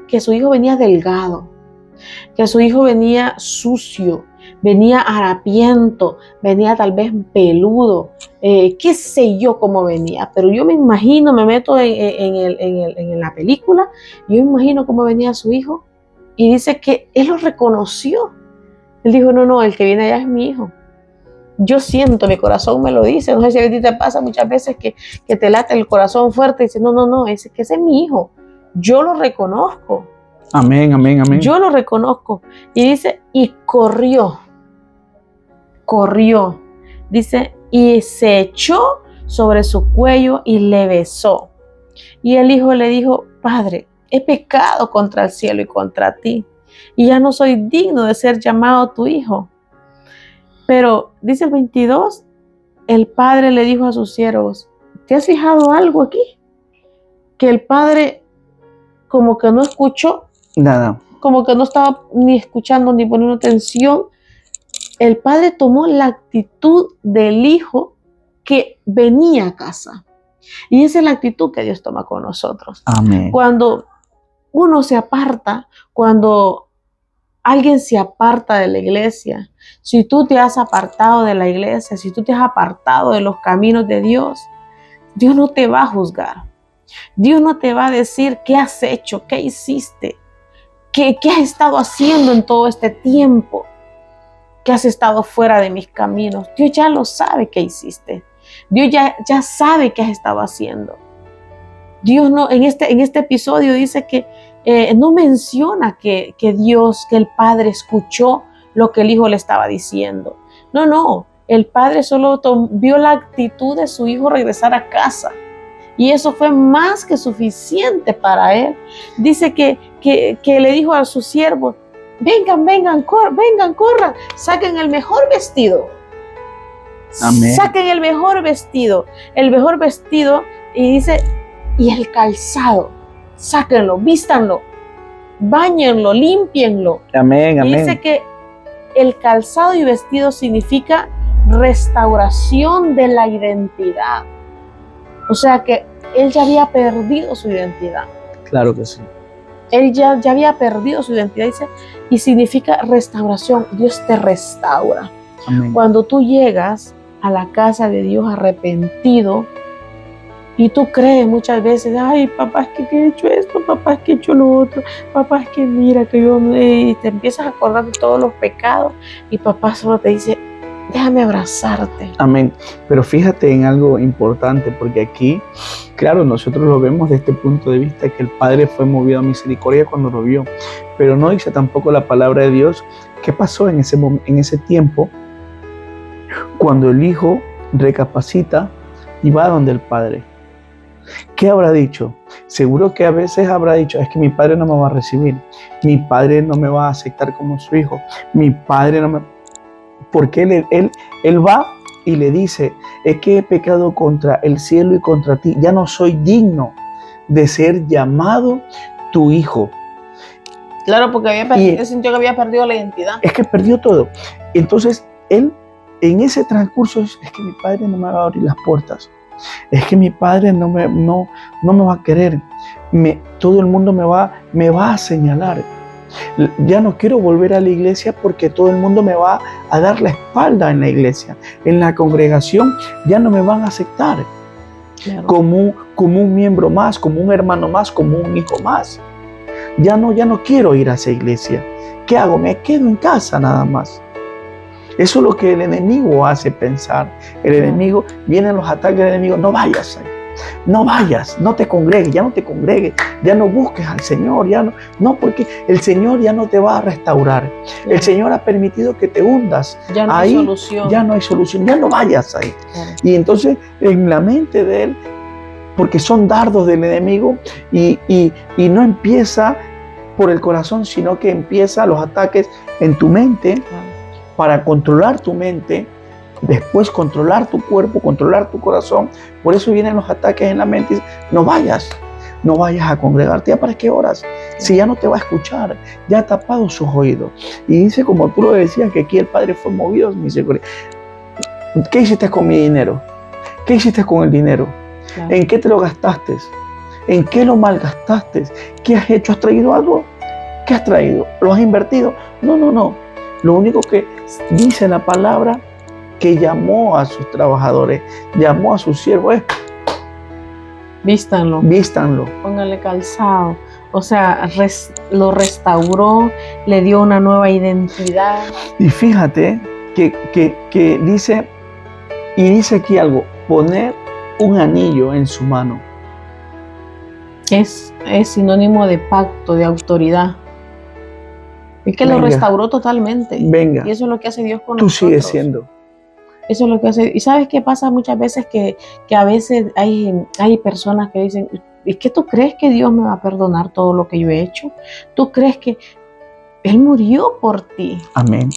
que su hijo venía delgado, que su hijo venía sucio, venía harapiento, venía tal vez peludo, qué sé yo cómo venía, pero yo me imagino, me meto en la película, yo me imagino cómo venía su hijo y dice que él lo reconoció. Él dijo, no, el que viene allá es mi hijo. Yo siento, mi corazón me lo dice, no sé si a ti te pasa muchas veces que te late el corazón fuerte y dices, no, ese es mi hijo, yo lo reconozco. Amén, amén, amén. Yo lo reconozco. Y dice, y corrió, dice, y se echó sobre su cuello y le besó. Y el hijo le dijo, padre, he pecado contra el cielo y contra ti, y ya no soy digno de ser llamado tu hijo. Pero, dice el 22, el padre le dijo a sus siervos, ¿te has fijado algo aquí? Que el padre como que no escuchó, nada, como que no estaba ni escuchando ni poniendo atención. El padre tomó la actitud del hijo que venía a casa. Y esa es la actitud que Dios toma con nosotros. amén. Cuando uno se aparta, cuando alguien se aparta de la iglesia, si tú te has apartado de la iglesia, si tú te has apartado de los caminos de Dios, Dios no te va a juzgar. Dios no te va a decir qué has hecho, qué hiciste, qué has estado haciendo en todo este tiempo, que has estado fuera de mis caminos. Dios ya lo sabe qué hiciste. Dios ya sabe qué has estado haciendo. Dios no, en este episodio dice que no menciona que Dios, que el Padre escuchó lo que el Hijo le estaba diciendo. No, el Padre solo vio la actitud de su Hijo regresar a casa. Y eso fue más que suficiente para él. Dice que le dijo a sus siervos, vengan, corran, saquen el mejor vestido. Amén. Saquen el mejor vestido, y dice, y el calzado, sáquenlo, vístanlo, báñenlo, límpienlo. Amén, amén. Y dice que el calzado y vestido significa restauración de la identidad. O sea que él ya había perdido su identidad. Claro que sí. Él ya había perdido su identidad, dice, y significa restauración. Dios te restaura. Amén. Cuando tú llegas a la casa de Dios arrepentido y tú crees muchas veces, ay, papá, es que he hecho esto, papá, es que he hecho lo otro, papá, es que mira que yo, y te empiezas a acordar de todos los pecados y papá solo te dice, déjame abrazarte. Amén. Pero fíjate en algo importante, porque aquí, claro, nosotros lo vemos desde este punto de vista, que el Padre fue movido a misericordia cuando lo vio, pero no dice tampoco la palabra de Dios qué pasó en ese tiempo cuando el Hijo recapacita y va donde el Padre. ¿Qué habrá dicho? Seguro que a veces habrá dicho, es que mi padre no me va a recibir, mi padre no me va a aceptar como su hijo, mi padre no me... Porque él va y le dice, es que he pecado contra el cielo y contra ti, ya no soy digno de ser llamado tu hijo. Claro, porque él sintió que había perdido la identidad. Es que perdió todo. Entonces, él en ese transcurso es que mi padre no me va a abrir las puertas. Es que mi padre no me va a querer. Todo el mundo me va a señalar. Ya no quiero volver a la iglesia porque todo el mundo me va a dar la espalda en la iglesia. En la congregación ya no me van a aceptar. Claro. Como un miembro más, como un hermano más, como un hijo más. Ya no quiero ir a esa iglesia. ¿Qué hago? Me quedo en casa nada más. Eso es lo que el enemigo hace pensar. El enemigo, vienen los ataques del enemigo, no vayas ahí. No vayas, no te congregues, ya no busques al Señor, no, porque el Señor ya no te va a restaurar. El Señor ha permitido que te hundas. Ya no hay solución. Ya no hay solución, ya no vayas ahí. Y entonces en la mente de él, porque son dardos del enemigo y no empieza por el corazón, sino que empieza los ataques en tu mente para controlar tu mente, después controlar tu cuerpo, controlar tu corazón. Por eso vienen los ataques en la mente. No vayas a congregarte. ¿Ya para qué horas? Si ya no te va a escuchar, ya ha tapado sus oídos. Y dice, como tú lo decías, que aquí el Padre fue movido a misericordia. ¿Qué hiciste con mi dinero? ¿Qué hiciste con el dinero? Claro. ¿En qué te lo gastaste? ¿En qué lo malgastaste? ¿Qué has hecho? ¿Has traído algo? ¿Qué has traído? ¿Lo has invertido? No. Lo único que dice la palabra, que llamó a sus trabajadores, llamó a sus siervos, vístanlo. Póngale calzado. O sea, lo restauró, le dio una nueva identidad. Y fíjate que dice, y dice aquí algo, poner un anillo en su mano. Es sinónimo de pacto, de autoridad. Es que lo restauró totalmente. Venga. Y eso es lo que hace Dios con nosotros. Tú sigues siendo. Eso es lo que hace. ¿Y sabes qué pasa muchas veces? Que a veces hay personas que dicen, ¿es que tú crees que Dios me va a perdonar todo lo que yo he hecho? ¿Tú crees que Él murió por ti? Amén.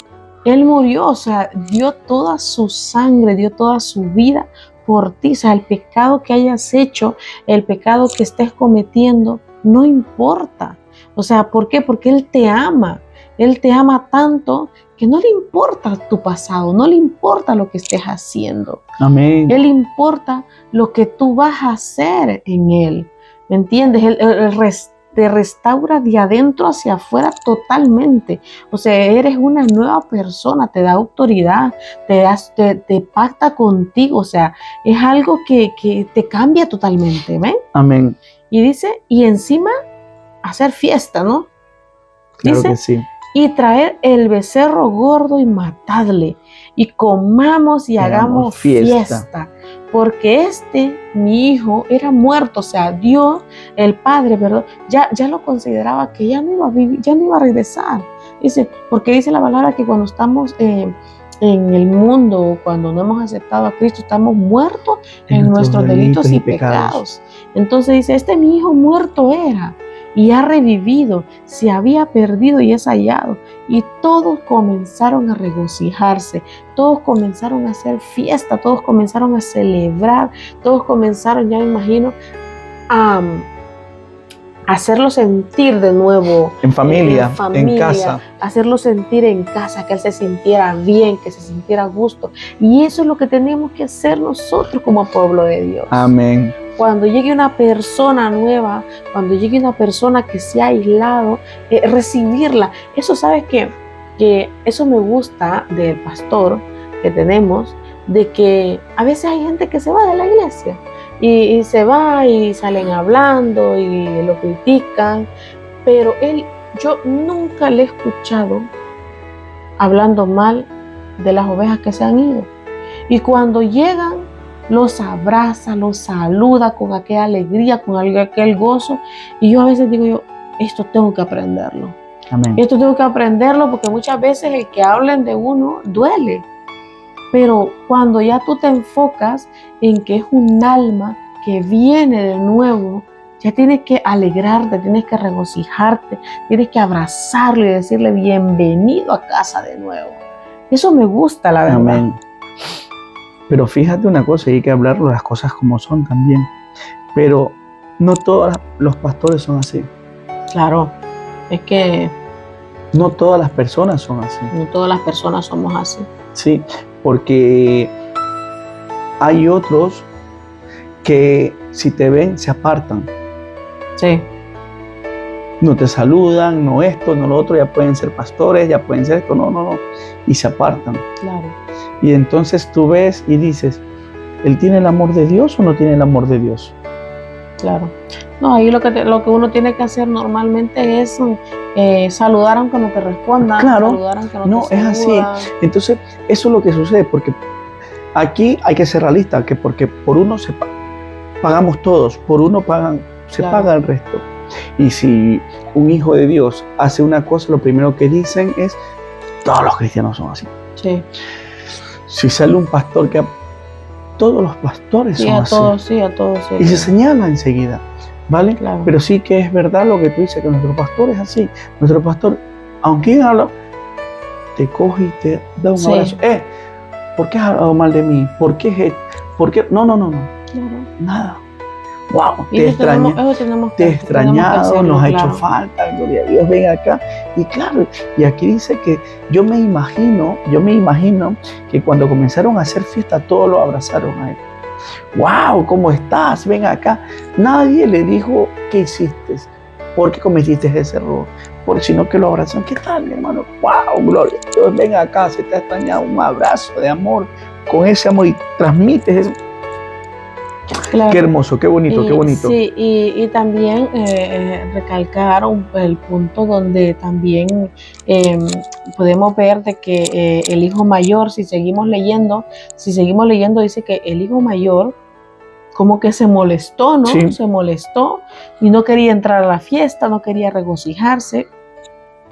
Él murió, o sea, dio toda su sangre, dio toda su vida por ti. O sea, el pecado que hayas hecho, el pecado que estés cometiendo, no importa. O sea, ¿por qué? Porque Él te ama. Él te ama tanto que no le importa tu pasado, no le importa lo que estés haciendo. Amén. Él importa lo que tú vas a hacer en Él. ¿Me entiendes? Él te restaura de adentro hacia afuera totalmente. O sea, eres una nueva persona, te da autoridad, te pacta contigo. O sea, es algo que te cambia totalmente. ¿Ven? Amén. Y dice, y encima hacer fiesta, ¿no? Claro dice, que sí. Y traer el becerro gordo y matadle, y comamos y hagamos fiesta. Porque mi hijo, era muerto. O sea, Dios, el Padre, perdón, ya lo consideraba que ya no iba a vivir, ya no iba a regresar. Dice, porque dice la palabra que cuando estamos en el mundo, cuando no hemos aceptado a Cristo, estamos muertos en nuestros delitos y pecados. Entonces dice, mi hijo muerto era, y ha revivido, se había perdido y es hallado. Y todos comenzaron a regocijarse, todos comenzaron a hacer fiesta, todos comenzaron a celebrar, todos comenzaron, ya me imagino, a hacerlo sentir de nuevo en familia, en casa. Hacerlo sentir en casa, que él se sintiera bien, que se sintiera a gusto. Y eso es lo que tenemos que hacer nosotros como pueblo de Dios. Amén. Cuando llegue una persona nueva, cuando llegue una persona que se ha aislado, recibirla. Eso, ¿sabes qué? Que eso me gusta del pastor que tenemos, de que a veces hay gente que se va de la iglesia y se va y salen hablando y lo critican, pero yo nunca le he escuchado hablando mal de las ovejas que se han ido. Y cuando llegan, los abraza, los saluda con aquella alegría, con aquel gozo. Y yo a veces digo esto tengo que aprenderlo. Amén. Esto tengo que aprenderlo, porque muchas veces el que hablen de uno duele. Pero cuando ya tú te enfocas en que es un alma que viene de nuevo, ya tienes que alegrarte, tienes que regocijarte, tienes que abrazarlo y decirle bienvenido a casa de nuevo. Eso me gusta, la verdad. Amén. Pero fíjate una cosa, hay que hablar las cosas como son también. Pero no todos los pastores son así. Claro, es que no todas las personas son así. No todas las personas somos así. Sí, porque hay otros que si te ven se apartan. Sí. No te saludan, no esto, no lo otro, ya pueden ser pastores, ya pueden ser esto, no. Y se apartan. Claro. Y entonces tú ves y dices, ¿él tiene el amor de Dios o no tiene el amor de Dios? Claro. No, ahí lo que uno tiene que hacer normalmente es saludar aunque no te respondan. Claro, saludar aunque no te es así. Entonces, eso es lo que sucede, porque aquí hay que ser realista, que porque por uno pagamos todos, por uno se paga el resto. Y si un hijo de Dios hace una cosa, lo primero que dicen es, todos los cristianos son así. Sí. Si sale un pastor todos los pastores son así. A todos. Sí, y se señala enseguida, ¿vale? Claro. Pero sí que es verdad lo que tú dices, que nuestro pastor es así. Nuestro pastor, aunque habla, te coge y te da un abrazo. ¿Por qué has hablado mal de mí? ¿Por qué? No. Claro. Nada. Wow, te he extrañado, nos ha hecho falta, gloria a Dios, ven acá. Y claro, y aquí dice que yo me imagino que cuando comenzaron a hacer fiesta, todos lo abrazaron a él. Wow, ¿cómo estás? Ven acá. Nadie le dijo qué hiciste, por qué cometiste ese error, sino que lo abrazaron. ¿Qué tal, mi hermano? Wow, gloria a Dios, ven acá, se te ha extrañado, un abrazo de amor, con ese amor y transmites eso. Claro. Qué hermoso, qué bonito, qué bonito. Sí, y también recalcar el punto donde también podemos ver de que el hijo mayor, si seguimos leyendo, dice que el hijo mayor como que se molestó, ¿no? Sí. Se molestó y no quería entrar a la fiesta, no quería regocijarse.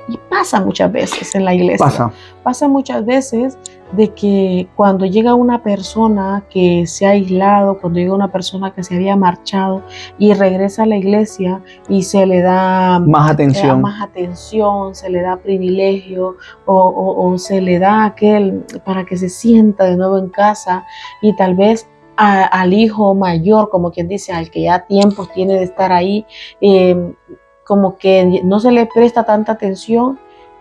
Y pasa muchas veces en la iglesia. Pasa muchas veces de que cuando llega una persona que se ha aislado, cuando llega una persona que se había marchado y regresa a la iglesia y se le da más atención, se le da privilegio o se le da aquel para que se sienta de nuevo en casa y tal vez al hijo mayor, como quien dice, al que ya tiempo tiene de estar ahí, como que no se le presta tanta atención,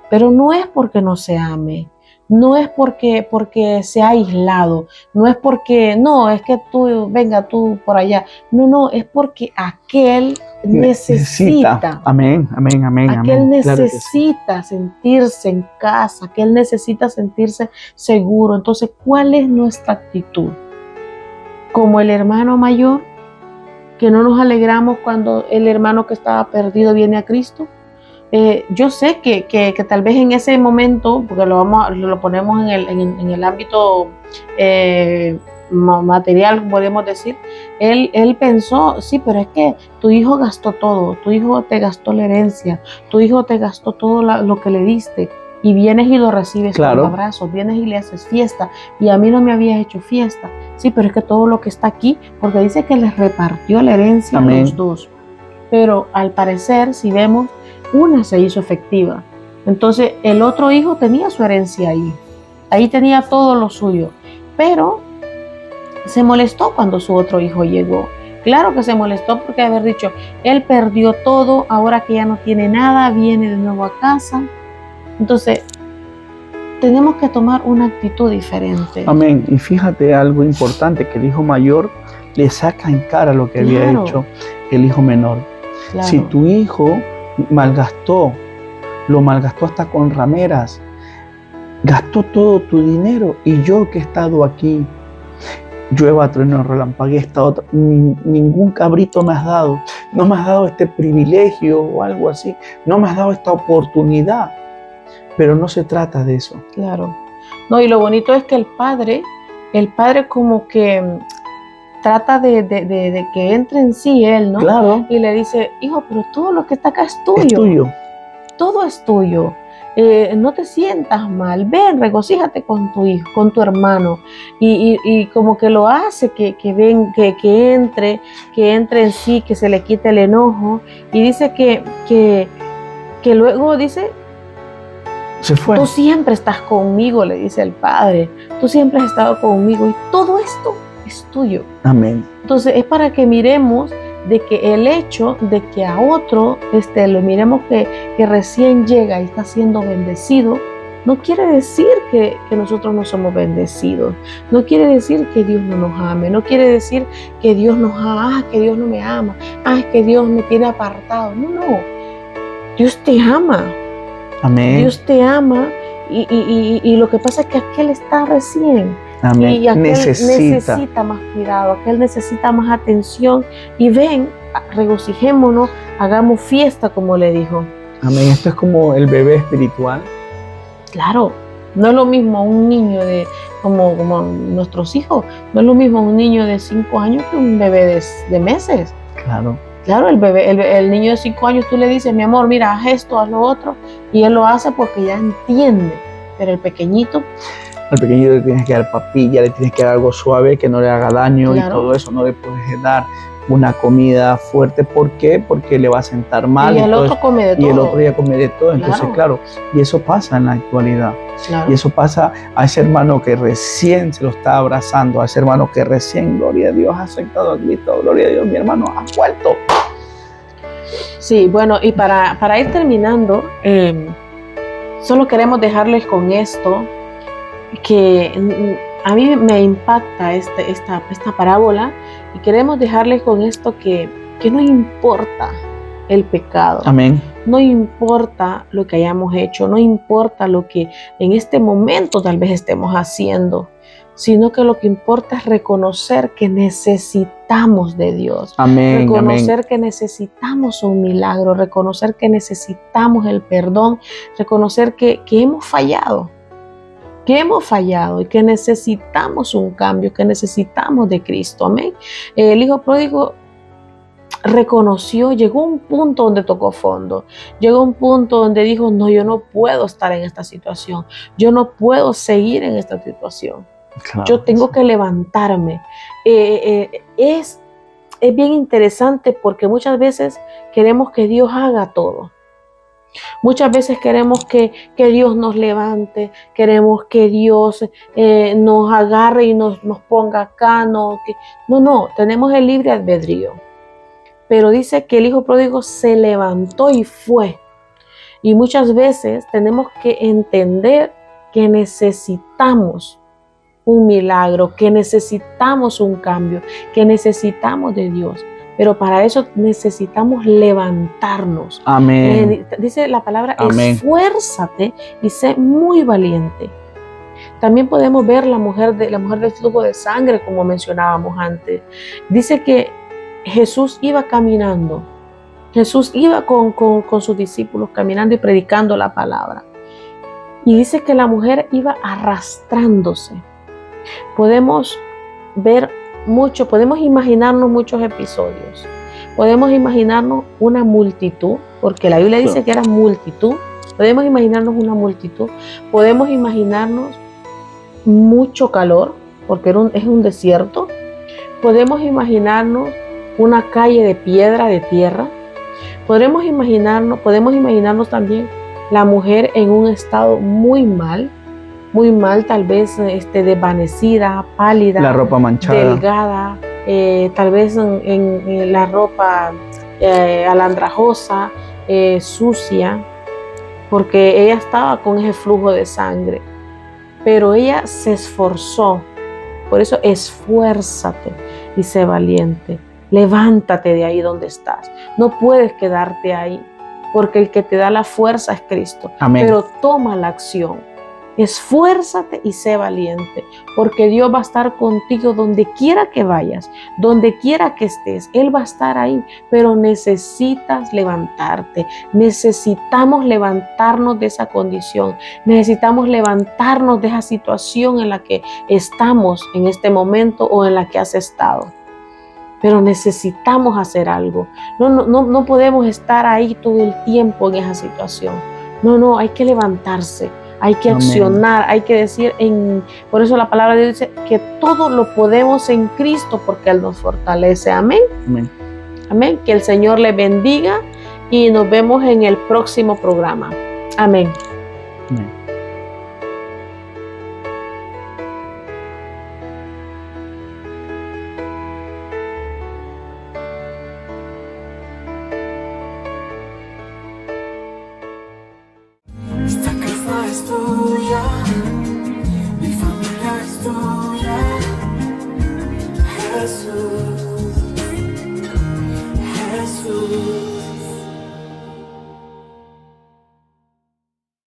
pero no es porque no se ame, no es porque se ha aislado, no es porque, no, es que tú, venga tú por allá, no, es porque aquel necesita. Amén. Aquel necesita sentirse en casa, aquel necesita sentirse seguro. Entonces, ¿cuál es nuestra actitud? Como el hermano mayor, que no nos alegramos cuando el hermano que estaba perdido viene a Cristo. Yo sé que tal vez en ese momento, porque lo ponemos en el ámbito material, podemos decir, él pensó, sí, pero es que tu hijo gastó todo, tu hijo te gastó la herencia, tu hijo te gastó todo lo que le diste, y vienes y lo recibes con abrazos, vienes y le haces fiesta, y a mí no me habías hecho fiesta. Sí, pero es que todo lo que está aquí, porque dice que les repartió la herencia a los dos. Pero al parecer, si vemos, una se hizo efectiva. Entonces, el otro hijo tenía su herencia ahí. Ahí tenía todo lo suyo. Pero se molestó cuando su otro hijo llegó. Claro que se molestó porque haber dicho, él perdió todo, ahora que ya no tiene nada, viene de nuevo a casa. Entonces, tenemos que tomar una actitud diferente. Amén. Y fíjate algo importante, que el hijo mayor le saca en cara lo que había hecho el hijo menor. Claro. Si tu hijo lo malgastó hasta con rameras, gastó todo tu dinero, y yo que he estado aquí, llueva, trueno, relampaguee, he estado, ningún cabrito me has dado, no me has dado este privilegio o algo así, no me has dado esta oportunidad. Pero no se trata de eso. Claro. No, y lo bonito es que el padre como que trata de que entre en sí él, ¿no? Claro. Y le dice, hijo, pero todo lo que está acá es tuyo. Es tuyo. Todo es tuyo. no te sientas mal, ven, regocíjate con tu hijo, con tu hermano. Y como que lo hace, que entre en sí, que se le quite el enojo. Y dice que luego dice, se fue. Tú siempre estás conmigo, le dice el Padre. Tú siempre has estado conmigo y todo esto es tuyo. Amén. Entonces es para que miremos de que el hecho de que a otro lo miremos que recién llega y está siendo bendecido, no quiere decir que nosotros no somos bendecidos. No quiere decir que Dios no nos ame. No quiere decir que Dios que Dios no me ama. Que Dios me tiene apartado. No. Dios te ama. Amén. Dios te ama y lo que pasa es que aquel está recién. Amén. Y aquel necesita más cuidado, aquel necesita más atención. Y ven, regocijémonos, hagamos fiesta, como le dijo. Amén. Esto es como el bebé espiritual. Claro, no es lo mismo un niño como nuestros hijos, no es lo mismo un niño de 5 años que un bebé de meses. Claro. Claro, el niño de 5 años, tú le dices, mi amor, mira, haz esto, haz lo otro, y él lo hace porque ya entiende. Pero el pequeñito... Al pequeñito le tienes que dar papilla, le tienes que dar algo suave que no le haga daño, claro. Y todo eso. No le puedes dar una comida fuerte. ¿Por qué? Porque le va a sentar mal. Y el otro come de todo. Y el otro ya come de todo. Entonces, claro, y eso pasa en la actualidad. Claro. Y eso pasa a ese hermano que recién se lo está abrazando, a ese hermano que recién, gloria a Dios, ha aceptado a Cristo. Gloria a Dios, mi hermano ha vuelto. Sí, bueno, y para ir terminando, solo queremos dejarles con esto, que a mí me impacta esta parábola, y queremos dejarles con esto que no importa el pecado. Amén. No importa lo que hayamos hecho, no importa lo que en este momento tal vez estemos haciendo, sino que lo que importa es reconocer que necesitamos de Dios. Amén. Reconocer amén. que necesitamos un milagro, reconocer que necesitamos el perdón, reconocer que hemos fallado. Y que necesitamos un cambio, que necesitamos de Cristo. Amén. El hijo pródigo reconoció, llegó a un punto donde tocó fondo, llegó a un punto donde dijo, no, yo no puedo estar en esta situación, yo no puedo seguir en esta situación, claro, yo tengo que levantarme. Es bien interesante porque muchas veces queremos que Dios haga todo. Muchas veces queremos que Dios nos levante, queremos que Dios nos agarre y nos ponga acá. No, tenemos el libre albedrío. Pero dice que el hijo pródigo se levantó y fue. Y muchas veces tenemos que entender que necesitamos un milagro, que necesitamos un cambio, que necesitamos de Dios. Pero para eso necesitamos levantarnos. Amén. Dice la palabra, amén. Esfuérzate y sé muy valiente. También podemos ver la mujer del flujo de sangre, como mencionábamos antes. Dice que Jesús iba caminando. Jesús iba con sus discípulos caminando y predicando la palabra. Y dice que la mujer iba arrastrándose. Podemos ver mucho, podemos imaginarnos muchos episodios. Podemos imaginarnos una multitud, porque la Biblia dice que era multitud. Podemos imaginarnos una multitud. Podemos imaginarnos mucho calor, porque es un desierto. Podemos imaginarnos una calle de piedra, de tierra. Podemos imaginarnos también la mujer en un estado muy mal, tal vez desvanecida, pálida, la ropa manchada, delgada, tal vez en la ropa alandrajosa, sucia, porque ella estaba con ese flujo de sangre. Pero ella se esforzó. Por eso esfuérzate y sé valiente. Levántate de ahí donde estás. No puedes quedarte ahí, porque el que te da la fuerza es Cristo. Amén. Pero toma la acción. Esfuérzate y sé valiente, porque Dios va a estar contigo donde quiera que vayas, donde quiera que estés. Él va a estar ahí, pero necesitas levantarte. Necesitamos levantarnos de esa condición. Necesitamos levantarnos de esa situación en la que estamos en este momento o en la que has estado. Pero necesitamos hacer algo. No podemos estar ahí todo el tiempo en esa situación. No, hay que levantarse, hay que accionar, hay que decir, por eso la palabra de Dios dice que todo lo podemos en Cristo porque Él nos fortalece. Amén. Amén. Amén. Que el Señor le bendiga y nos vemos en el próximo programa. Amén. Amén.